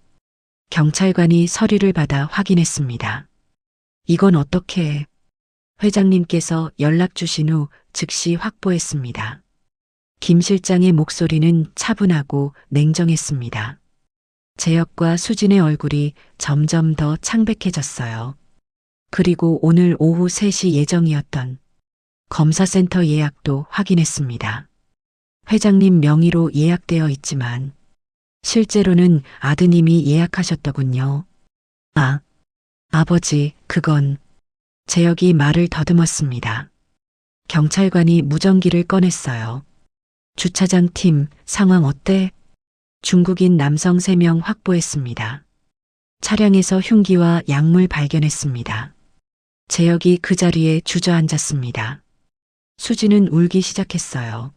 경찰관이 서류를 받아 확인했습니다. 이건 어떻게? 회장님께서 연락 주신 후 즉시 확보했습니다. 김 실장의 목소리는 차분하고 냉정했습니다. 재혁과 수진의 얼굴이 점점 더 창백해졌어요. 그리고 오늘 오후 3시 예정이었던 검사센터 예약도 확인했습니다. 회장님 명의로 예약되어 있지만 실제로는 아드님이 예약하셨더군요. 아, 아버지, 그건 재혁이 말을 더듬었습니다. 경찰관이 무전기를 꺼냈어요. 주차장 팀 상황 어때? 중국인 남성 3명 확보했습니다. 차량에서 흉기와 약물 발견했습니다. 재혁이 그 자리에 주저앉았습니다. 수지는 울기 시작했어요.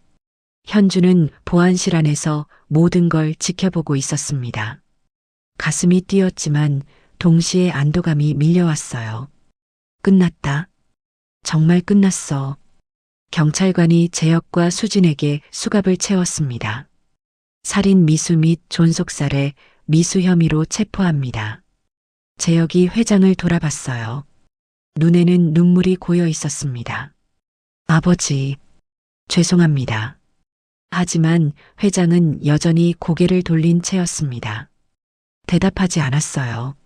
현주는 보안실 안에서 모든 걸 지켜보고 있었습니다. 가슴이 뛰었지만 동시에 안도감이 밀려왔어요. 끝났다. 정말 끝났어. 경찰관이 재혁과 수진에게 수갑을 채웠습니다. 살인 미수 및 존속살해 미수 혐의로 체포합니다. 재혁이 회장을 돌아봤어요. 눈에는 눈물이 고여 있었습니다. 아버지, 죄송합니다. 하지만 회장은 여전히 고개를 돌린 채였습니다. 대답하지 않았어요.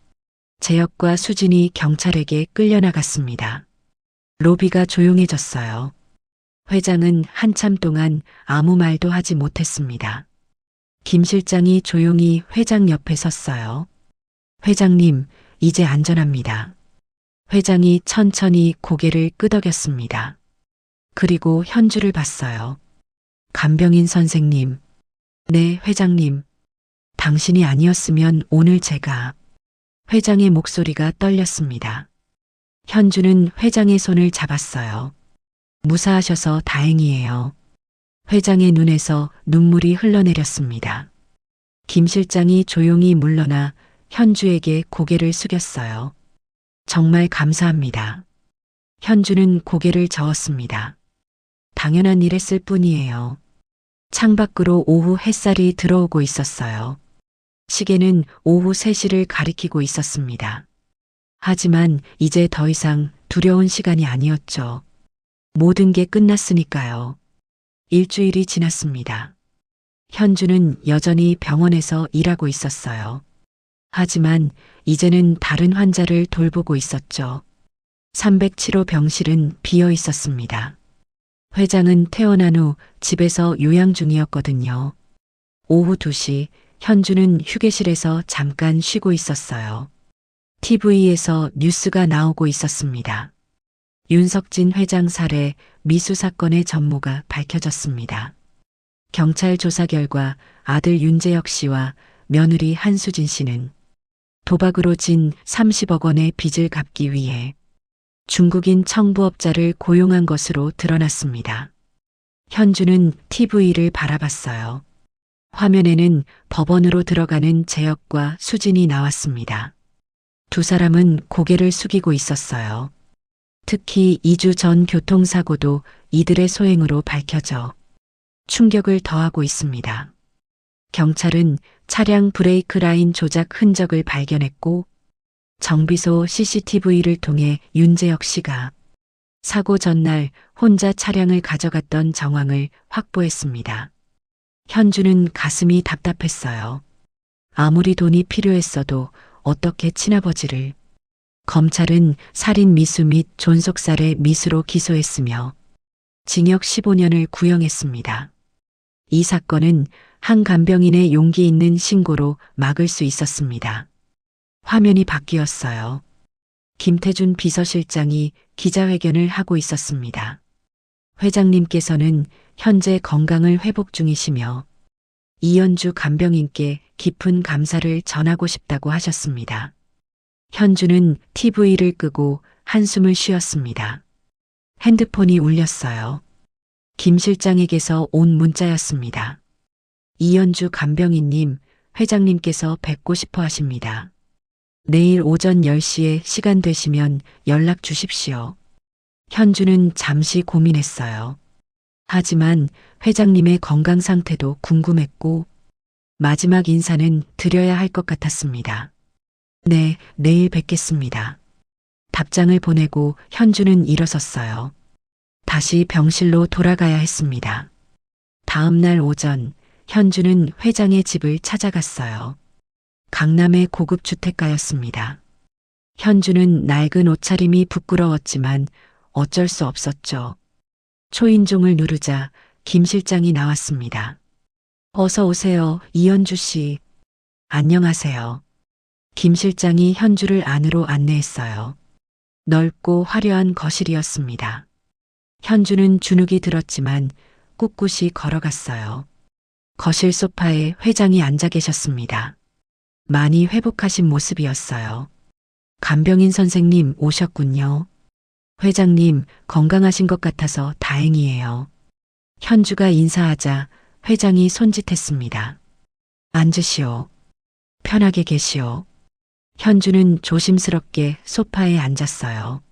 재혁과 수진이 경찰에게 끌려나갔습니다. 로비가 조용해졌어요. 회장은 한참 동안 아무 말도 하지 못했습니다. 김 실장이 조용히 회장 옆에 섰어요. 회장님, 이제 안전합니다. 회장이 천천히 고개를 끄덕였습니다. 그리고 현주를 봤어요. 간병인 선생님. 네, 회장님. 당신이 아니었으면 오늘 제가... 회장의 목소리가 떨렸습니다. 현주는 회장의 손을 잡았어요. 무사하셔서 다행이에요. 회장의 눈에서 눈물이 흘러내렸습니다. 김 실장이 조용히 물러나 현주에게 고개를 숙였어요. 정말 감사합니다. 현주는 고개를 저었습니다. 당연한 일했을 뿐이에요. 창밖으로 오후 햇살이 들어오고 있었어요. 시계는 오후 3시를 가리키고 있었습니다. 하지만 이제 더 이상 두려운 시간이 아니었죠. 모든 게 끝났으니까요. 일주일이 지났습니다. 현주는 여전히 병원에서 일하고 있었어요. 하지만 이제는 다른 환자를 돌보고 있었죠. 307호 병실은 비어 있었습니다. 회장은 퇴원한 후 집에서 요양 중이었거든요. 오후 2시 현주는 휴게실에서 잠깐 쉬고 있었어요. TV에서 뉴스가 나오고 있었습니다. 윤석진 회장 살해 미수 사건의 전모가 밝혀졌습니다. 경찰 조사 결과 아들 윤재혁 씨와 며느리 한수진 씨는 도박으로 진 30억 원의 빚을 갚기 위해 중국인 청부업자를 고용한 것으로 드러났습니다. 현주는 TV를 바라봤어요. 화면에는 법원으로 들어가는 재혁과 수진이 나왔습니다. 두 사람은 고개를 숙이고 있었어요. 특히 2주 전 교통사고도 이들의 소행으로 밝혀져 충격을 더하고 있습니다. 경찰은 차량 브레이크 라인 조작 흔적을 발견했고 정비소 CCTV를 통해 윤재혁 씨가 사고 전날 혼자 차량을 가져갔던 정황을 확보했습니다. 현주는 가슴이 답답했어요. 아무리 돈이 필요했어도 어떻게 친아버지를... 검찰은 살인 미수 및 존속살해 미수로 기소했으며 징역 15년을 구형했습니다. 이 사건은 한 간병인의 용기 있는 신고로 막을 수 있었습니다. 화면이 바뀌었어요. 김태준 비서실장이 기자회견을 하고 있었습니다. 회장님께서는 현재 건강을 회복 중이시며 이현주 간병인께 깊은 감사를 전하고 싶다고 하셨습니다. 현주는 TV를 끄고 한숨을 쉬었습니다. 핸드폰이 울렸어요. 김 실장에게서 온 문자였습니다. 이현주 간병인님, 회장님께서 뵙고 싶어 하십니다. 내일 오전 10시에 시간 되시면 연락 주십시오. 현주는 잠시 고민했어요. 하지만 회장님의 건강 상태도 궁금했고 마지막 인사는 드려야 할 것 같았습니다. 네, 내일 뵙겠습니다. 답장을 보내고 현주는 일어섰어요. 다시 병실로 돌아가야 했습니다. 다음 날 오전, 현주는 회장의 집을 찾아갔어요. 강남의 고급 주택가였습니다. 현주는 낡은 옷차림이 부끄러웠지만 어쩔 수 없었죠. 초인종을 누르자 김 실장이 나왔습니다. 어서 오세요, 이현주 씨. 안녕하세요. 김 실장이 현주를 안으로 안내했어요. 넓고 화려한 거실이었습니다. 현주는 주눅이 들었지만 꿋꿋이 걸어갔어요. 거실 소파에 회장이 앉아 계셨습니다. 많이 회복하신 모습이었어요. 간병인 선생님 오셨군요. 회장님 건강하신 것 같아서 다행이에요. 현주가 인사하자 회장이 손짓했습니다. 앉으시오. 편하게 계시오. 현주는 조심스럽게 소파에 앉았어요.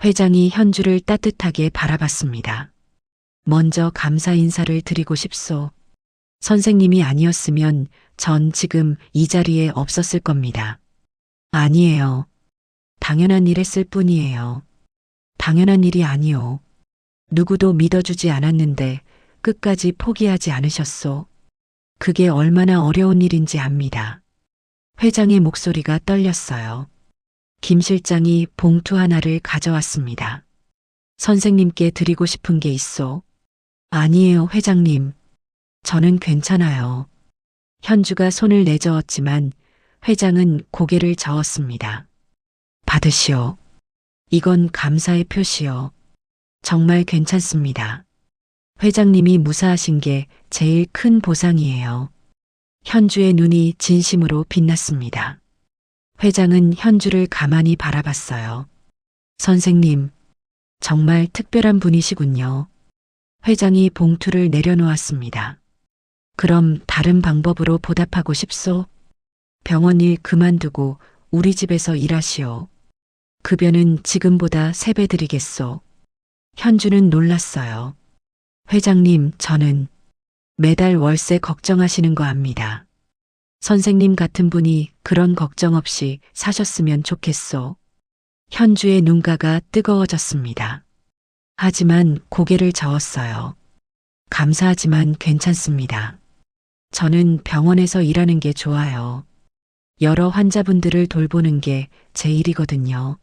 회장이 현주를 따뜻하게 바라봤습니다. 먼저 감사 인사를 드리고 싶소. 선생님이 아니었으면 전 지금 이 자리에 없었을 겁니다. 아니에요. 당연한 일 했을 뿐이에요. 당연한 일이 아니오. 누구도 믿어주지 않았는데 끝까지 포기하지 않으셨소. 그게 얼마나 어려운 일인지 압니다. 회장의 목소리가 떨렸어요. 김 실장이 봉투 하나를 가져왔습니다. 선생님께 드리고 싶은 게 있소. 아니에요, 회장님. 저는 괜찮아요. 현주가 손을 내저었지만 회장은 고개를 저었습니다. 받으시오. 이건 감사의 표시요. 정말 괜찮습니다. 회장님이 무사하신 게 제일 큰 보상이에요. 현주의 눈이 진심으로 빛났습니다. 회장은 현주를 가만히 바라봤어요. 선생님, 정말 특별한 분이시군요. 회장이 봉투를 내려놓았습니다. 그럼 다른 방법으로 보답하고 싶소? 병원 일 그만두고 우리 집에서 일하시오. 급여는 지금보다 3배 드리겠소. 현주는 놀랐어요. 회장님, 저는 매달 월세 걱정하시는 거 압니다. 선생님 같은 분이 그런 걱정 없이 사셨으면 좋겠소. 현주의 눈가가 뜨거워졌습니다. 하지만 고개를 저었어요. 감사하지만 괜찮습니다. 저는 병원에서 일하는 게 좋아요. 여러 환자분들을 돌보는 게 제 일이거든요.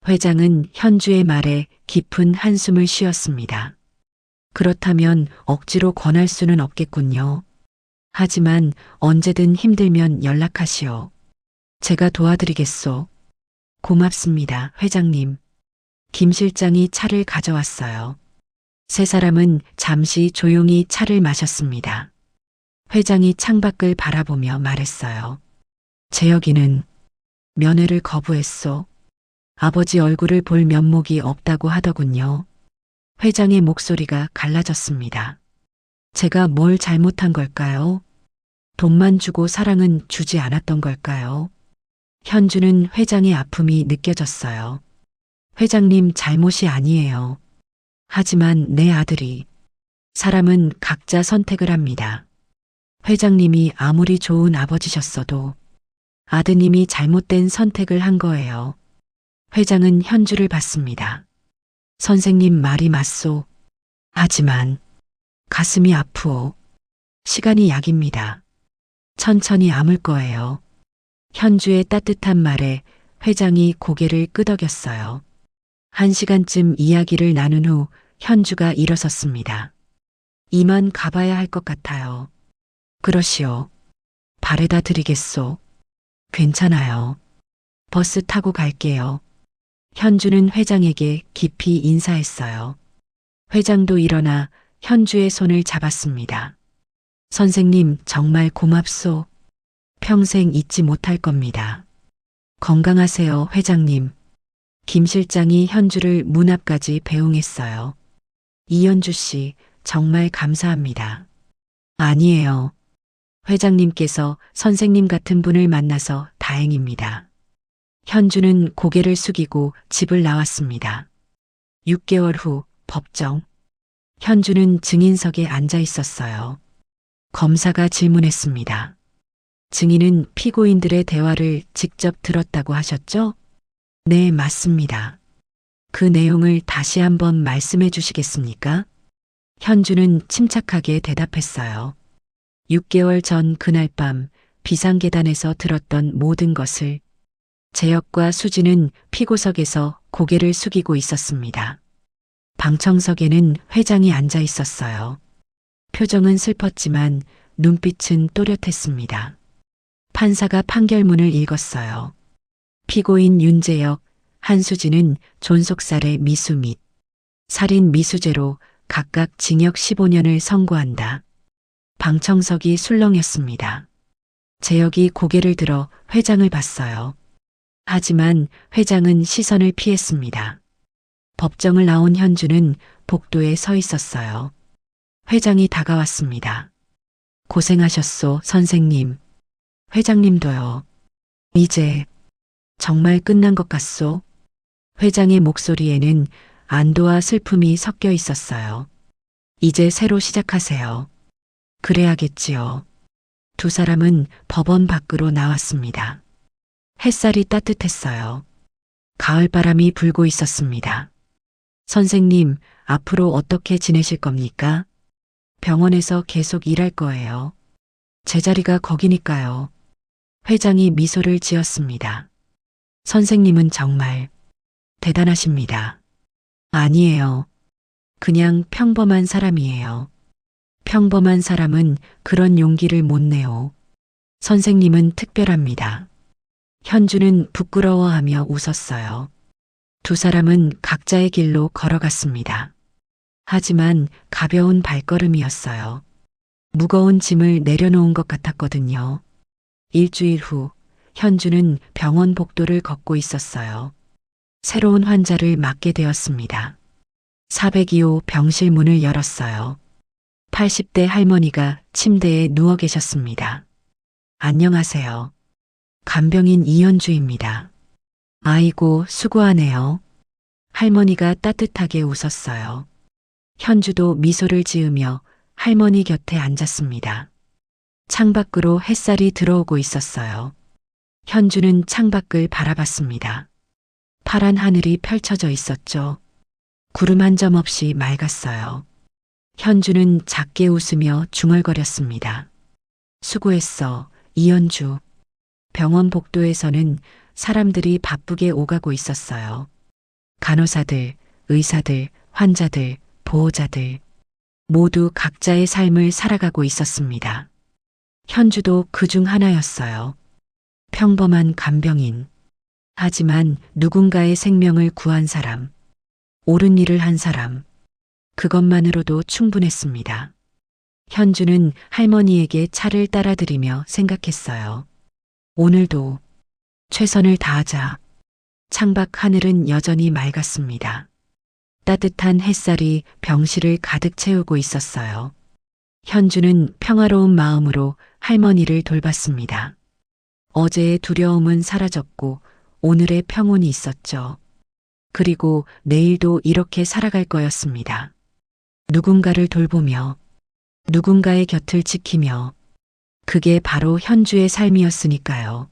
회장은 현주의 말에 깊은 한숨을 쉬었습니다. 그렇다면 억지로 권할 수는 없겠군요. 하지만 언제든 힘들면 연락하시오. 제가 도와드리겠소. 고맙습니다, 회장님. 김 실장이 차를 가져왔어요. 세 사람은 잠시 조용히 차를 마셨습니다. 회장이 창밖을 바라보며 말했어요. 재혁이는 면회를 거부했소. 아버지 얼굴을 볼 면목이 없다고 하더군요. 회장의 목소리가 갈라졌습니다. 제가 뭘 잘못한 걸까요? 돈만 주고 사랑은 주지 않았던 걸까요? 현주는 회장의 아픔이 느껴졌어요. 회장님 잘못이 아니에요. 하지만 내 아들이, 사람은 각자 선택을 합니다. 회장님이 아무리 좋은 아버지셨어도 아드님이 잘못된 선택을 한 거예요. 회장은 현주를 봤습니다. 선생님 말이 맞소. 하지만 가슴이 아프오. 시간이 약입니다. 천천히 아물 거예요. 현주의 따뜻한 말에 회장이 고개를 끄덕였어요. 1시간쯤 이야기를 나눈 후 현주가 일어섰습니다. 이만 가봐야 할 것 같아요. 그러시오. 바래다 드리겠소. 괜찮아요. 버스 타고 갈게요. 현주는 회장에게 깊이 인사했어요. 회장도 일어나 현주의 손을 잡았습니다. 선생님 정말 고맙소. 평생 잊지 못할 겁니다. 건강하세요, 회장님. 김 실장이 현주를 문 앞까지 배웅했어요. 이현주 씨, 정말 감사합니다. 아니에요. 회장님께서 선생님 같은 분을 만나서 다행입니다. 현주는 고개를 숙이고 집을 나왔습니다. 6개월 후 법정. 현주는 증인석에 앉아 있었어요. 검사가 질문했습니다. 증인은 피고인들의 대화를 직접 들었다고 하셨죠? 네, 맞습니다. 그 내용을 다시 한번 말씀해 주시겠습니까? 현주는 침착하게 대답했어요. 6개월 전 그날 밤 비상계단에서 들었던 모든 것을. 재혁과 수지는 피고석에서 고개를 숙이고 있었습니다. 방청석에는 회장이 앉아 있었어요. 표정은 슬펐지만 눈빛은 또렷했습니다. 판사가 판결문을 읽었어요. 피고인 윤재혁, 한수진은 존속살해 미수 및 살인 미수죄로 각각 징역 15년을 선고한다. 방청석이 술렁였습니다. 재혁이 고개를 들어 회장을 봤어요. 하지만 회장은 시선을 피했습니다. 법정을 나온 현주는 복도에 서 있었어요. 회장이 다가왔습니다. 고생하셨소, 선생님. 회장님도요. 이제 정말 끝난 것 같소? 회장의 목소리에는 안도와 슬픔이 섞여 있었어요. 이제 새로 시작하세요. 그래야겠지요. 두 사람은 법원 밖으로 나왔습니다. 햇살이 따뜻했어요. 가을바람이 불고 있었습니다. 선생님, 앞으로 어떻게 지내실 겁니까? 병원에서 계속 일할 거예요. 제자리가 거기니까요. 회장이 미소를 지었습니다. 선생님은 정말 대단하십니다. 아니에요. 그냥 평범한 사람이에요. 평범한 사람은 그런 용기를 못 내요. 선생님은 특별합니다. 현주는 부끄러워하며 웃었어요. 두 사람은 각자의 길로 걸어갔습니다. 하지만 가벼운 발걸음이었어요. 무거운 짐을 내려놓은 것 같았거든요. 일주일 후, 현주는 병원 복도를 걷고 있었어요. 새로운 환자를 맡게 되었습니다. 402호 병실 문을 열었어요. 80대 할머니가 침대에 누워 계셨습니다. 안녕하세요. 간병인 이현주입니다. 아이고, 수고하네요. 할머니가 따뜻하게 웃었어요. 현주도 미소를 지으며 할머니 곁에 앉았습니다. 창밖으로 햇살이 들어오고 있었어요. 현주는 창밖을 바라봤습니다. 파란 하늘이 펼쳐져 있었죠. 구름 한 점 없이 맑았어요. 현주는 작게 웃으며 중얼거렸습니다. 수고했어, 이현주. 병원 복도에서는 사람들이 바쁘게 오가고 있었어요. 간호사들, 의사들, 환자들, 보호자들. 모두 각자의 삶을 살아가고 있었습니다. 현주도 그 중 하나였어요. 평범한 간병인. 하지만 누군가의 생명을 구한 사람. 옳은 일을 한 사람. 그것만으로도 충분했습니다. 현주는 할머니에게 차를 따라드리며 생각했어요. 오늘도 최선을 다하자. 창밖 하늘은 여전히 맑았습니다. 따뜻한 햇살이 병실을 가득 채우고 있었어요. 현주는 평화로운 마음으로 할머니를 돌봤습니다. 어제의 두려움은 사라졌고 오늘의 평온이 있었죠. 그리고 내일도 이렇게 살아갈 거였습니다. 누군가를 돌보며, 누군가의 곁을 지키며, 그게 바로 현주의 삶이었으니까요.